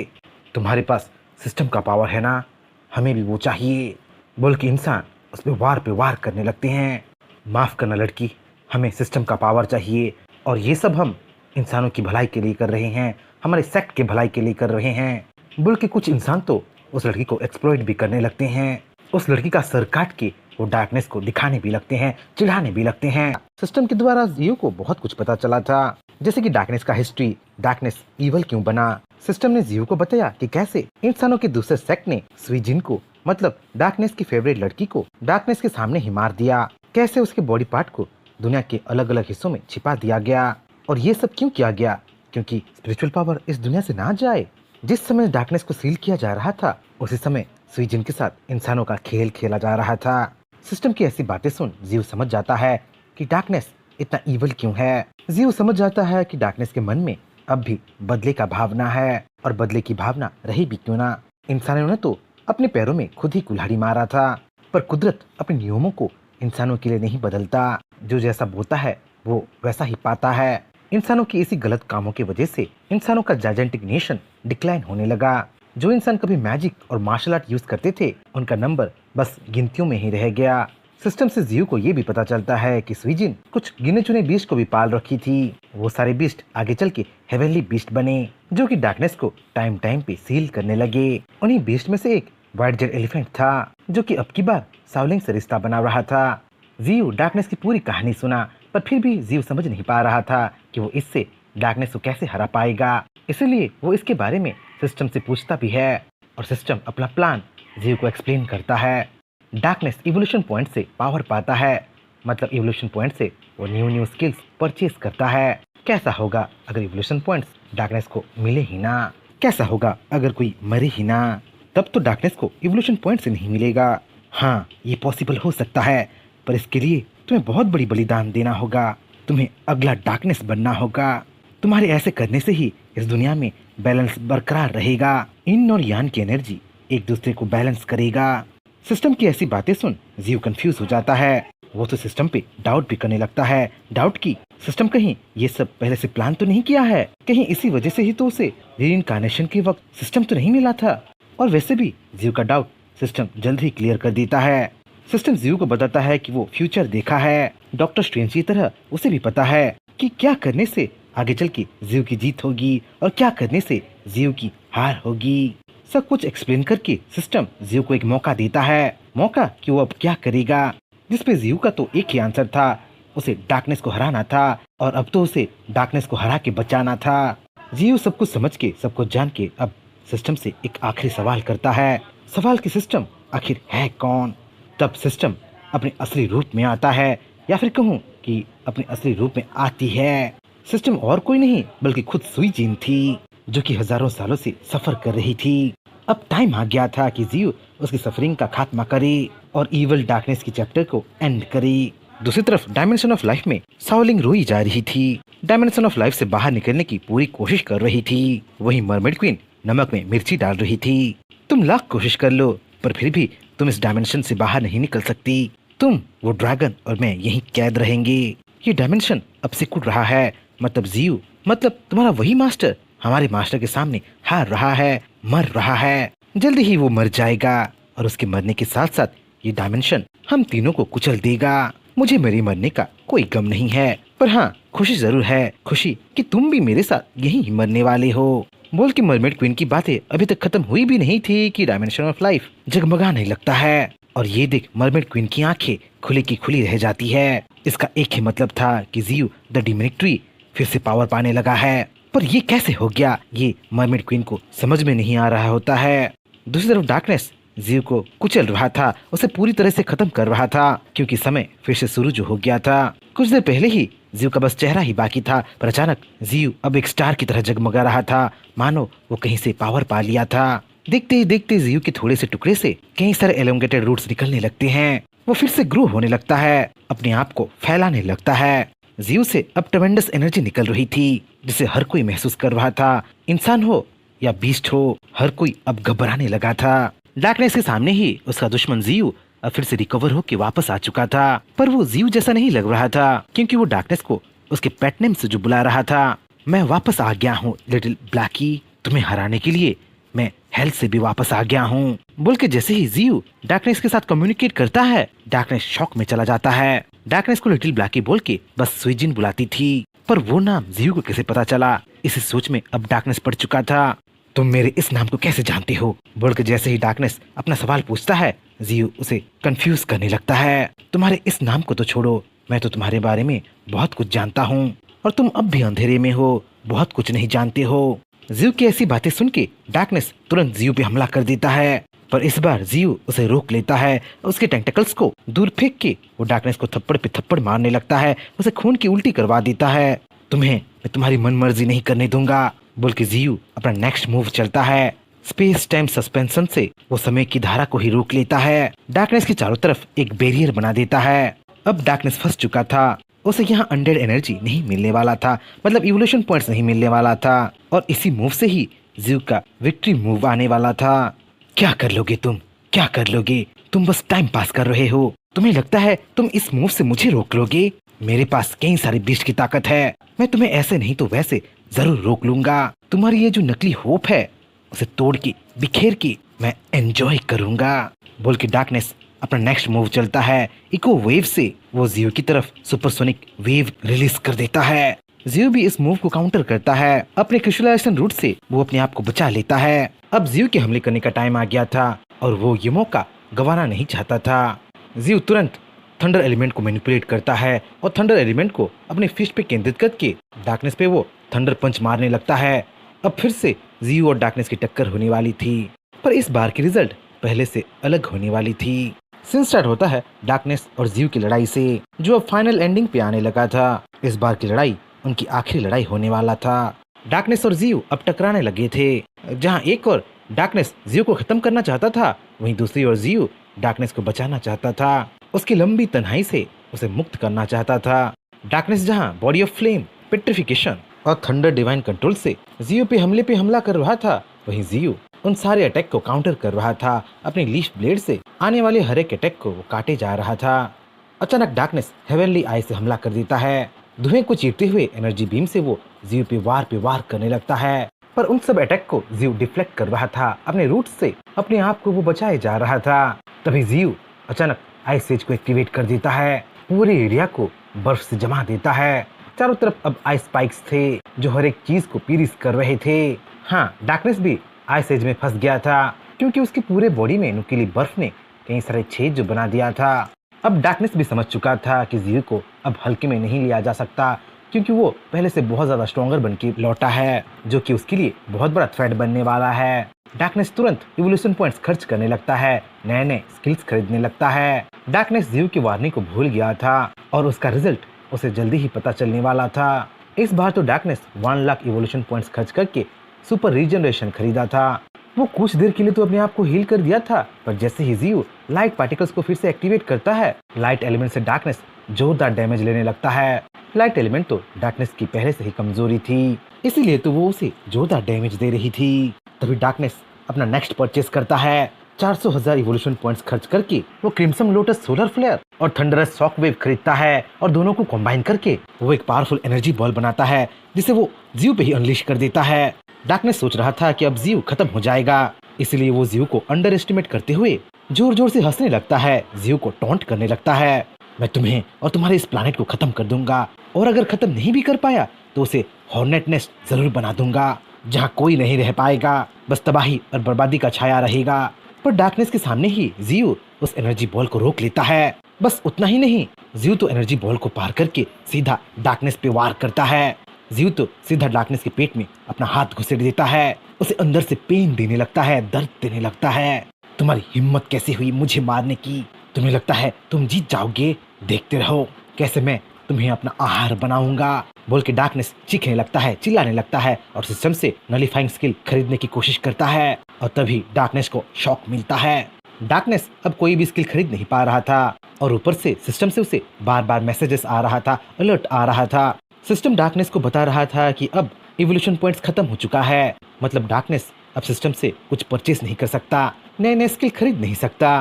तुम्हारे पास सिस्टम का पावर है ना, हमें भी वो चाहिए बोल के इंसान उस पे वार करने लगते हैं। माफ़ करना लड़की, हमें सिस्टम का पावर चाहिए और ये सब हम इंसानों की भलाई के लिए कर रहे हैं, हमारे सेक्ट के भलाई के लिए कर रहे हैं बोल के कुछ इंसान तो उस लड़की को एक्सप्लॉइट भी करने लगते हैं। उस लड़की का सर काट के वो डार्कनेस को दिखाने भी लगते हैं, चिढ़ाने भी लगते हैं। सिस्टम के द्वारा जियो को बहुत कुछ पता चला था, जैसे कि डार्कनेस का हिस्ट्री, डार्कनेस इवल क्यों बना। सिस्टम ने जियो को बताया कि कैसे इंसानों के दूसरे सेक्ट ने स्वीजिन को, मतलब डार्कनेस की फेवरेट लड़की को, डार्कनेस के सामने ही मार दिया, कैसे उसके बॉडी पार्ट को दुनिया के अलग अलग हिस्सों में छिपा दिया गया। और ये सब क्यों किया गया? क्योंकि स्पिरिचुअल पावर इस दुनिया से ना जाए। जिस समय डार्कनेस को सील किया जा रहा था उसी समय स्वीजिन के साथ इंसानों का खेल खेला जा रहा था। सिस्टम की ऐसी बातें सुन जियो समझ जाता है कि डार्कनेस इतना इवल क्यों है। जियो समझ जाता है कि डार्कनेस के मन में अब भी बदले का भावना है और बदले की भावना रही भी क्यों ना। इंसानों ने तो अपने पैरों में खुद ही कुल्हाड़ी मारा था, पर कुदरत अपने नियमों को इंसानों के लिए नहीं बदलता। जो जैसा बोता है वो वैसा ही पाता है। इंसानों की इसी गलत कामों की वजह से इंसानों का जायजेंटिक नेशन डिक्लाइन होने लगा। जो इंसान कभी मैजिक और मार्शल आर्ट यूज करते थे उनका नंबर बस गिनतियों में ही रह गया। सिस्टम से जियो को ये भी पता चलता है कि स्वीजिन कुछ गिने चुने बीस्ट को भी पाल रखी थी। वो सारे बीस्ट आगे चल के हेवनली बीस्ट बने जो कि डार्कनेस को टाइम टाइम पे सील करने लगे। उन्हीं बीस्ट में से एक व्हाइट जेड एलिफेंट था जो कि अब की बार सावलिंग से रिश्ता बना रहा था। जियो डार्कनेस की पूरी कहानी सुना, पर फिर भी जियो समझ नहीं पा रहा था कि वो इससे डार्कनेस को कैसे हरा पाएगा। इसलिए वो इसके बारे में सिस्टम से पूछता भी है और सिस्टम अपना प्लान जियो को एक्सप्लेन करता है। डार्कनेस इवोल्यूशन पॉइंट से पावर पाता है, मतलब इवोल्यूशन पॉइंट से वो न्यू स्किल्स परचेज करता है। कैसा होगा अगर इवोल्यूशन पॉइंट्स डार्कनेस को मिले ही ना? कैसा होगा अगर कोई मरे ही ना? तब तो डार्कनेस को इवोल्यूशन पॉइंट से नहीं मिलेगा। हाँ, ये पॉसिबल हो सकता है, पर इसके लिए तुम्हें बहुत बड़ी बलिदान देना होगा। तुम्हें अगला डार्कनेस बनना होगा। तुम्हारे ऐसे करने से ही इस दुनिया में बैलेंस बरकरार रहेगा। इन और यान की एनर्जी एक दूसरे को बैलेंस करेगा। सिस्टम की ऐसी बातें सुन जियो कंफ्यूज हो जाता है। वो तो सिस्टम पे डाउट भी करने लगता है, डाउट की सिस्टम कहीं ये सब पहले से प्लान तो नहीं किया है? कहीं इसी वजह से ही तो उसे रीइंकार्नेशन के वक्त सिस्टम तो नहीं मिला था? और वैसे भी जीव का डाउट सिस्टम जल्द ही क्लियर कर देता है। सिस्टम जीव को बताता है कि वो फ्यूचर देखा है। डॉक्टर स्ट्रेंज की तरह उसे भी पता है कि क्या करने से आगे चल के जीव की जीत होगी और क्या करने से जीव की हार होगी। सब कुछ एक्सप्लेन करके सिस्टम जीव को एक मौका देता है, मौका कि वो अब क्या करेगा। जिसपे जीव का तो एक ही आंसर था, उसे डार्कनेस को हराना था और अब तो उसे डार्कनेस को हरा के बचाना था। जीव सब कुछ समझ के, सब कुछ जान के अब सिस्टम से एक आखिरी सवाल करता है। सवाल कि सिस्टम आखिर है कौन? तब सिस्टम अपने असली रूप में आता है, या फिर कहूँ कि अपने असली रूप में आती है। सिस्टम और कोई नहीं बल्कि खुद सुई जिन थी, जो कि हजारों सालों से सफर कर रही थी। अब टाइम आ गया था कि जीव उसकी सफरिंग का खात्मा करे और इवल डार्कनेस की चैप्टर को एंड करे। दूसरी तरफ डायमेंशन ऑफ लाइफ में शाओलिंग रोई जा रही थी। डायमेंशन ऑफ लाइफ से बाहर निकलने की पूरी कोशिश कर रही थी। वहीं मरमेड क्वीन नमक में मिर्ची डाल रही थी। तुम लाख कोशिश कर लो पर फिर भी तुम इस डायमेंशन से बाहर नहीं निकल सकती। तुम, वो ड्रैगन और मैं यहीं कैद रहेंगे। ये डायमेंशन अब सिकुड़ रहा है, मतलब जीव, मतलब तुम्हारा वही मास्टर हमारे मास्टर के सामने हार रहा है, मर रहा है। जल्दी ही वो मर जाएगा और उसके मरने के साथ साथ ये डायमेंशन हम तीनों को कुचल देगा। मुझे मेरे मरने का कोई गम नहीं है, पर हाँ खुशी जरूर है, खुशी कि तुम भी मेरे साथ यहीं मरने वाले हो। बोल के मरमेड क्वीन की बातें अभी तक खत्म हुई भी नहीं थी कि डायमेंशन ऑफ लाइफ जगमगाने लगता है और ये देख मरमेड क्वीन की आंखें खुली की खुली रह जाती है। इसका एक ही मतलब था कि जीव द डिमिनिक फिर से पावर पाने लगा है, पर ये कैसे हो गया ये मरमेड क्वीन को समझ में नहीं आ रहा होता है। दूसरी तरफ डार्कनेस जीव को कुचल रहा था, उसे पूरी तरह से खत्म कर रहा था, क्योंकि समय फिर से शुरू जो हो गया था। कुछ देर पहले ही जीव का बस चेहरा ही बाकी था, पर अचानक जीव अब एक स्टार की तरह जगमगा रहा था, मानो वो कहीं से पावर पा लिया था। देखते ही देखते जीव के थोड़े से टुकड़े से कई सारे एलोंगेटेड रूट्स निकलने लगते हैं। वो फिर से ग्रो होने लगता है, अपने आप को फैलाने लगता है। जीव से अब ट्रेमेंडस एनर्जी निकल रही थी, जिसे हर कोई महसूस कर रहा था। इंसान हो या बीस्ट हो, हर कोई अब घबराने लगा था। डार्कनेस के सामने ही उसका दुश्मन जीव अब फिर से रिकवर होके वापस आ चुका था, पर वो जीव जैसा नहीं लग रहा था, क्योंकि वो डार्कनेस को उसके पेट नेम से जो बुला रहा था। मैं वापस आ गया हूँ लिटिल ब्लैकी, तुम्हें हराने के लिए मैं हेल्थ से भी वापस आ गया हूँ। बोल के जैसे ही जीव डार्कनेस के साथ कम्युनिकेट करता है, डार्कनेस शॉक में चला जाता है। डार्कनेस को लिटिल ब्लैकी बोल के बस सुईजिन बुलाती थी, पर वो नाम जीव को कैसे पता चला, इसी सोच में अब डार्कनेस पड़ चुका था। तुम मेरे इस नाम को कैसे जानते हो? बोल के जैसे ही डार्कनेस अपना सवाल पूछता है, जीव उसे कंफ्यूज करने लगता है। तुम्हारे इस नाम को तो छोड़ो, मैं तो तुम्हारे बारे में बहुत कुछ जानता हूँ और तुम अब भी अंधेरे में हो, बहुत कुछ नहीं जानते हो। जीव की ऐसी बातें सुन के डार्कनेस तुरंत जीव पे हमला कर देता है, पर इस बार जीव उसे रोक लेता है। उसके टेंटेकल्स को दूर फेंक के वो डार्कनेस को थप्पड़ पे थप्पड़ मारने लगता है, उसे खून की उल्टी करवा देता है। तुम्हें मैं तुम्हारी मन मर्जी नहीं करने दूंगा, बोल के जीव अपना नेक्स्ट मूव चलता है। स्पेस टाइम सस्पेंशन से वो समय की धारा को ही रोक लेता है। डार्कनेस के चारों तरफ एक बैरियर बना देता है। अब डार्कनेस फंस चुका था, उसे यहाँ अनडेड एनर्जी नहीं मिलने वाला था, मतलब इवोल्यूशन पॉइंट्स नहीं मिलने वाला था, और इसी मूव से ही जीव का विक्ट्री मूव आने वाला था। क्या कर लोगे तुम, क्या कर लोगे? तुम बस टाइम पास कर रहे हो। तुम्हें लगता है तुम इस मूव से मुझे रोक लोगे? मेरे पास कई सारी बीस्ट की ताकत है, मैं तुम्हें ऐसे नहीं तो वैसे जरूर रोक लूंगा। तुम्हारी ये जो नकली होप है उसे तोड़ के बिखेर के मैं एंजॉय करूंगा, बोल के डार्कनेस अपना नेक्स्ट मूव चलता है। इको वेव से वो जीव की तरफ सुपरसोनिक वेव रिलीज कर देता है। जीव भी इस मूव को काउंटर करता है, अपने क्रिस्टलाइजेशन रूट से वो अपने आप को बचा लेता है। अब जीव के हमले करने का टाइम आ गया था और वो ये मौका गंवाना नहीं चाहता था। जीव तुरंत थंडर एलिमेंट को मैनिपुलेट करता है और थंडर एलिमेंट को अपने फिस्ट पे केंद्रित करके डार्कनेस पे वो थंडर पंच मारने लगता है। अब फिर से जीव और डार्कनेस की टक्कर होने वाली थी, पर इस बार की रिजल्ट पहले से अलग होने वाली थी। सीन स्टार्ट होता है डार्कनेस और जीव की लड़ाई से, जो अब फाइनल एंडिंग पे आने लगा था। इस बार की लड़ाई उनकी आखिरी लड़ाई होने वाला था। डार्कनेस और जीव अब टकराने लगे थे। जहाँ एक और डार्कनेस जीव को खत्म करना चाहता था, वहीं दूसरी ओर जीव डार्कनेस को बचाना चाहता था। उसकी लंबी तन्हाई से उसे मुक्त करना चाहता था। डार्कनेस जहाँ बॉडी ऑफ फ्लेम, पेट्रिफिकेशन और थंडर डिवाइन कंट्रोल से जीव पे हमला कर रहा था, वहीं जीव उन सारे अटैक को काउंटर कर रहा था। अपनी लीफ ब्लेड से आने वाले हर एक अटैक को वो काटे जा रहा था। अचानक डार्कनेस हेवनली आई से हमला कर देता है। धुएं को चीरते हुए एनर्जी बीम से वो जीव पे वार करने लगता है, पर उन सब अटैक को जीव डिफ्लेक्ट कर रहा था। अपने रूट से अपने आप को वो बचाए जा रहा था। तभी जीव अचानक आइस एज को एक्टिवेट कर देता है, पूरे एरिया को बर्फ से जमा देता है। चारों तरफ अब आइस स्पाइक्स थे जो हर एक चीज को पीरिस कर रहे थे। हाँ, डार्कनेस भी आइस एज में फंस गया था, क्योंकि उसकी पूरे बॉडी में नुकीली बर्फ ने कई सारे छेद जो बना दिया था। अब डार्कनेस भी समझ चुका था कि जीव को अब हल्के में नहीं लिया जा सकता, क्योंकि वो पहले से बहुत ज्यादा स्ट्रॉन्गर बन के लौटा है, जो कि उसके लिए बहुत बड़ा थ्रेट बनने वाला है। डार्कनेस तुरंत इवोल्यूशन पॉइंट्स खर्च करने लगता है, नए नए स्किल्स खरीदने लगता है। डार्कनेस जीव की वार्निंग को भूल गया था और उसका रिजल्ट उसे जल्दी ही पता चलने वाला था। इस बार तो डार्कनेस 1 लाख इवोल्यूशन पॉइंट्स खर्च करके सुपर रीजनरेशन खरीदा था। वो कुछ देर के लिए तो अपने आप को हील कर दिया था, पर जैसे ही जीव लाइट पार्टिकल्स को फिर से एक्टिवेट करता है, लाइट एलिमेंट से डार्कनेस जोरदार डैमेज लेने लगता है। लाइट एलिमेंट तो डार्कनेस की पहले से ही कमजोरी थी, इसीलिए तो वो उसे जोरदार डैमेज दे रही थी। तभी डार्कनेस अपना नेक्स्ट परचेस करता है। 400,000 इवोल्यूशन पॉइंट्स खर्च करके वो क्रिम्सन लोटस सोलर फ्लेयर और थंडरस शॉक वेव खरीदता है, और दोनों को कंबाइन करके वो एक पावरफुल एनर्जी बॉल बनाता है, जिसे वो जीव पे ही अनलीश कर देता है। डार्कनेस सोच रहा था कि अब जीव खत्म हो जाएगा, इसलिए वो जीव को अंडर एस्टिमेट करते हुए जोर जोर से हंसने लगता है, जीव को टॉन्ट करने लगता है। मैं तुम्हें और तुम्हारे इस प्लानेट को खत्म कर दूंगा, और अगर खत्म नहीं भी कर पाया तो उसे हॉर्नेट नेस्ट जरूर बना दूंगा, जहाँ कोई नहीं रह पाएगा, बस तबाही और बर्बादी का छाया रहेगा। पर डार्कनेस के सामने ही जीव उस एनर्जी बॉल को रोक लेता है। बस उतना ही नहीं, जीव तो एनर्जी बॉल को पार करके सीधा डार्कनेस पे वार करता है। जीव तो सीधा डार्कनेस के पेट में अपना हाथ घुसेड़ देता है, उसे अंदर से पेन देने लगता है, दर्द देने लगता है। तुम्हारी हिम्मत कैसे हुई मुझे मारने की? तुम्हें लगता है तुम जीत जाओगे? देखते रहो कैसे मैं तुम्हें अपना आहार बनाऊंगा, बोल के डार्कनेस चीखने लगता है, चिल्लाने लगता है और सिस्टम से नलिफाइंग स्किल खरीदने की कोशिश करता है। और तभी डार्कनेस को शॉक मिलता है। डार्कनेस अब कोई भी स्किल खरीद नहीं पा रहा था, और ऊपर से सिस्टम से उसे बार बार मैसेजेस आ रहा था, अलर्ट आ रहा था। सिस्टम डार्कनेस को बता रहा था कि अब इवोल्यूशन पॉइंट्स खत्म हो चुका है, मतलब डार्कनेस अब सिस्टम से कुछ परचेस नहीं कर सकता, नए नए स्किल खरीद नहीं सकता।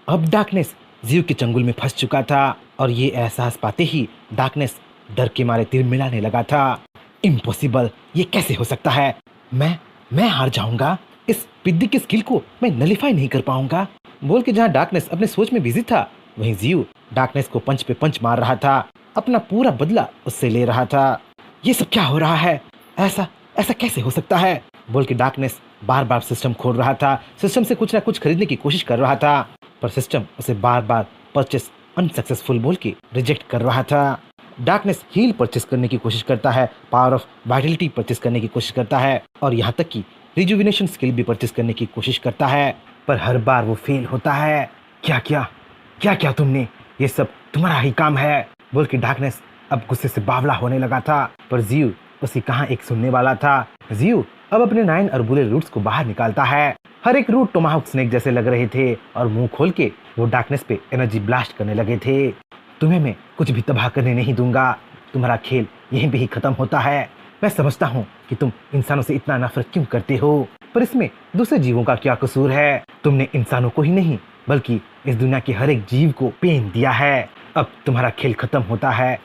अब डार्कनेस जीव के चंगुल में फंस चुका था, और ये एहसास पाते ही डार्कनेस डर के मारे तीर मिलाने लगा था। इम्पॉसिबल, ये कैसे हो सकता है? मैं हार जाऊंगा, इस पिद्दी के स्किल को मैं नलिफाई नहीं कर पाऊंगा, बोल के जहाँ डार्कनेस अपने सोच में बिजी था, वहीं जीव डार्कनेस को पंच पे पंच मार रहा था, अपना पूरा बदला उससे ले रहा था। ये सब क्या हो रहा है? ऐसा ऐसा कैसे हो सकता है? बोल के डार्कनेस बार बार सिस्टम खोल रहा था, सिस्टम से कुछ ना कुछ खरीदने की कोशिश कर रहा था, पर सिस्टम उसे बार बार परचेस अनसक्सेसफुल बोल के रिजेक्ट कर रहा था। डार्कनेस हील परचेस करने की कोशिश करता है, पावर ऑफ वाइटलिटी परचेस करने की कोशिश करता है, और यहाँ तक कि रिजुविनेशन स्किल भी परचेस करने की कोशिश करता है, पर हर बार वो फेल होता है। क्या तुमने? ये सब तुम्हारा ही काम है, बोल के डार्कनेस अब गुस्से से बावला होने लगा था, पर जीव उसे कहाँ एक सुनने वाला था। जीव अब अपने 9 अरबुले रूट्स को बाहर निकालता है। हर एक रूट टोमाहाउक स्नेक जैसे लग रहे थे, और मुंह खोल के वो डार्कनेस पे एनर्जी ब्लास्ट करने लगे थे। तुम्हें मैं कुछ भी तबाह करने नहीं दूंगा, तुम्हारा खेल यहीं पे ही खत्म होता है। मैं समझता हूँ कि तुम इंसानों से इतना नफरत क्यों करते हो, पर इसमें दूसरे जीवों का क्या कसूर है? तुमने इंसानों को ही नहीं बल्कि इस दुनिया के हर एक जीव को पेन दिया है। अब तुम्हारा खेल खत्म होता है,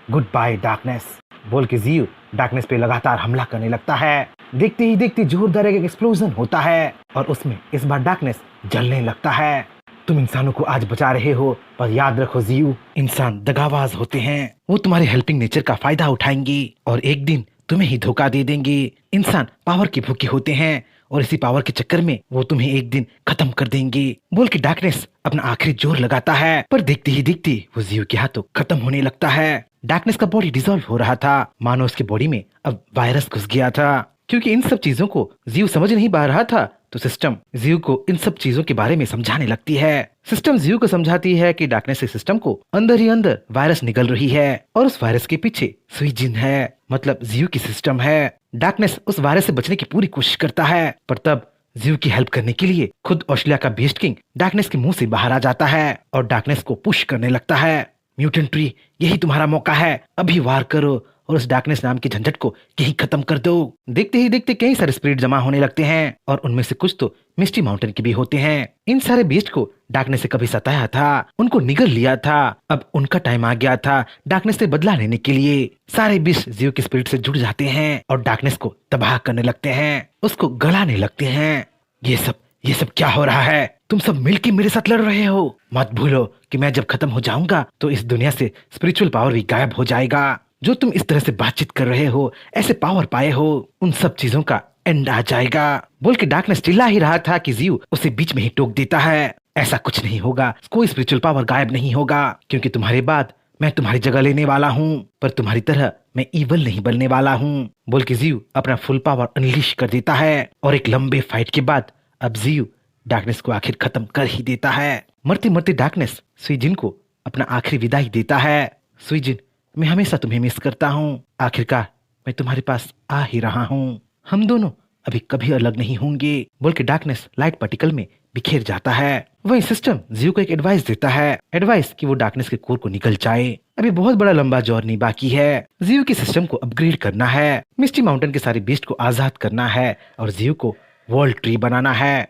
गुड बाय डार्कनेस, बोल के जीव डार्कनेस पे लगातार हमला करने लगता है। देखते ही देखते जोरदार एक एक्सप्लोजन होता है, और उसमें इस बार डार्कनेस जलने लगता है। तुम इंसानों को आज बचा रहे हो, पर याद रखो जीव, इंसान दगाबाज होते हैं, वो तुम्हारे हेल्पिंग नेचर का फायदा उठाएंगे और एक दिन तुम्हें ही धोखा दे देंगे। इंसान पावर के भूखे होते हैं, और इसी पावर के चक्कर में वो तुम्हें एक दिन खत्म कर देंगे, बोल के डार्कनेस अपना आखिरी जोर लगाता है, पर देखते ही देखते वो जीव के हाथों खत्म होने लगता है। डार्कनेस का बॉडी डिसॉल्व हो रहा था, मानो उसके बॉडी में अब वायरस घुस गया था। क्योंकि इन सब चीजों को जीव समझ नहीं पा रहा था, तो सिस्टम जीव को इन सब चीजों के बारे में समझाने लगती है। सिस्टम जीव को समझाती है कि डार्कनेस से सिस्टम को अंदर ही अंदर वायरस निकल रही है, और उस वायरस के पीछे सुईजिन है, मतलब जीव की सिस्टम है। डार्कनेस उस वायरस से बचने की पूरी कोशिश करता है, पर तब जीव की हेल्प करने के लिए खुद ऑस्ट्रेलिया का बीस्ट किंग डार्कनेस के मुंह से बाहर आ जाता है, और डार्कनेस को पुश करने लगता है। म्यूटेंट ट्री, यही तुम्हारा मौका है, अभी वार करो और उस डार्कनेस नाम की झंझट को यही खत्म कर दो। देखते ही देखते कई सारे स्पिरिट जमा होने लगते हैं और उनमें से कुछ तो मिस्टी माउंटेन के भी होते हैं। इन सारे बीस्ट को डार्कनेस से कभी सताया था, उनको निगल लिया था। अब उनका टाइम आ गया था डार्कनेस से बदला लेने के लिए। सारे बीस्ट जियो के स्पिरिट से जुड़ जाते हैं और डार्कनेस को तबाह करने लगते हैं, उसको गलाने लगते हैं। ये सब क्या हो रहा है? तुम सब मिलके मेरे साथ लड़ रहे हो। मत भूलो कि मैं जब खत्म हो जाऊंगा तो इस दुनिया से स्पिरिचुअल पावर भी गायब हो जाएगा। जो तुम इस तरह से बातचीत कर रहे हो, ऐसे पावर पाए हो, उन सब चीजों का एंड आ जाएगा। बोल के डार्कनेस चिल्ला ही रहा था कि जियो उसे बीच में ही टोक देता है। ऐसा कुछ नहीं होगा, कोई स्पिरिचुअल पावर गायब नहीं होगा, क्योंकि तुम्हारे बाद मैं तुम्हारी जगह लेने वाला हूँ, पर तुम्हारी तरह मैं इवल नहीं बनने वाला हूँ। बोल के जियो अपना फुल पावर अनलीश कर देता है और एक लंबे फाइट के बाद अब जियो डार्कनेस को आखिर खत्म कर ही देता है। मरते मरते डार्कनेस सुईजिन को अपना आखिरी विदाई देता है। सुईजिन, मैं हमेशा तुम्हें मिस करता हूँ। आखिरकार मैं तुम्हारे पास आ ही रहा हूँ। हम दोनों अभी कभी अलग नहीं होंगे। बोल के डार्कनेस लाइट पार्टिकल में बिखेर जाता है। वही सिस्टम जियो को एक एडवाइस देता है, एडवाइस कि वो डार्कनेस के कोर को निकल जाए। अभी बहुत बड़ा लंबा जर्नी बाकी है। जियो के सिस्टम को अपग्रेड करना है, मिस्टी माउंटेन के सारे बीस्ट को आजाद करना है और जियो को वर्ल्ड ट्री बनाना है।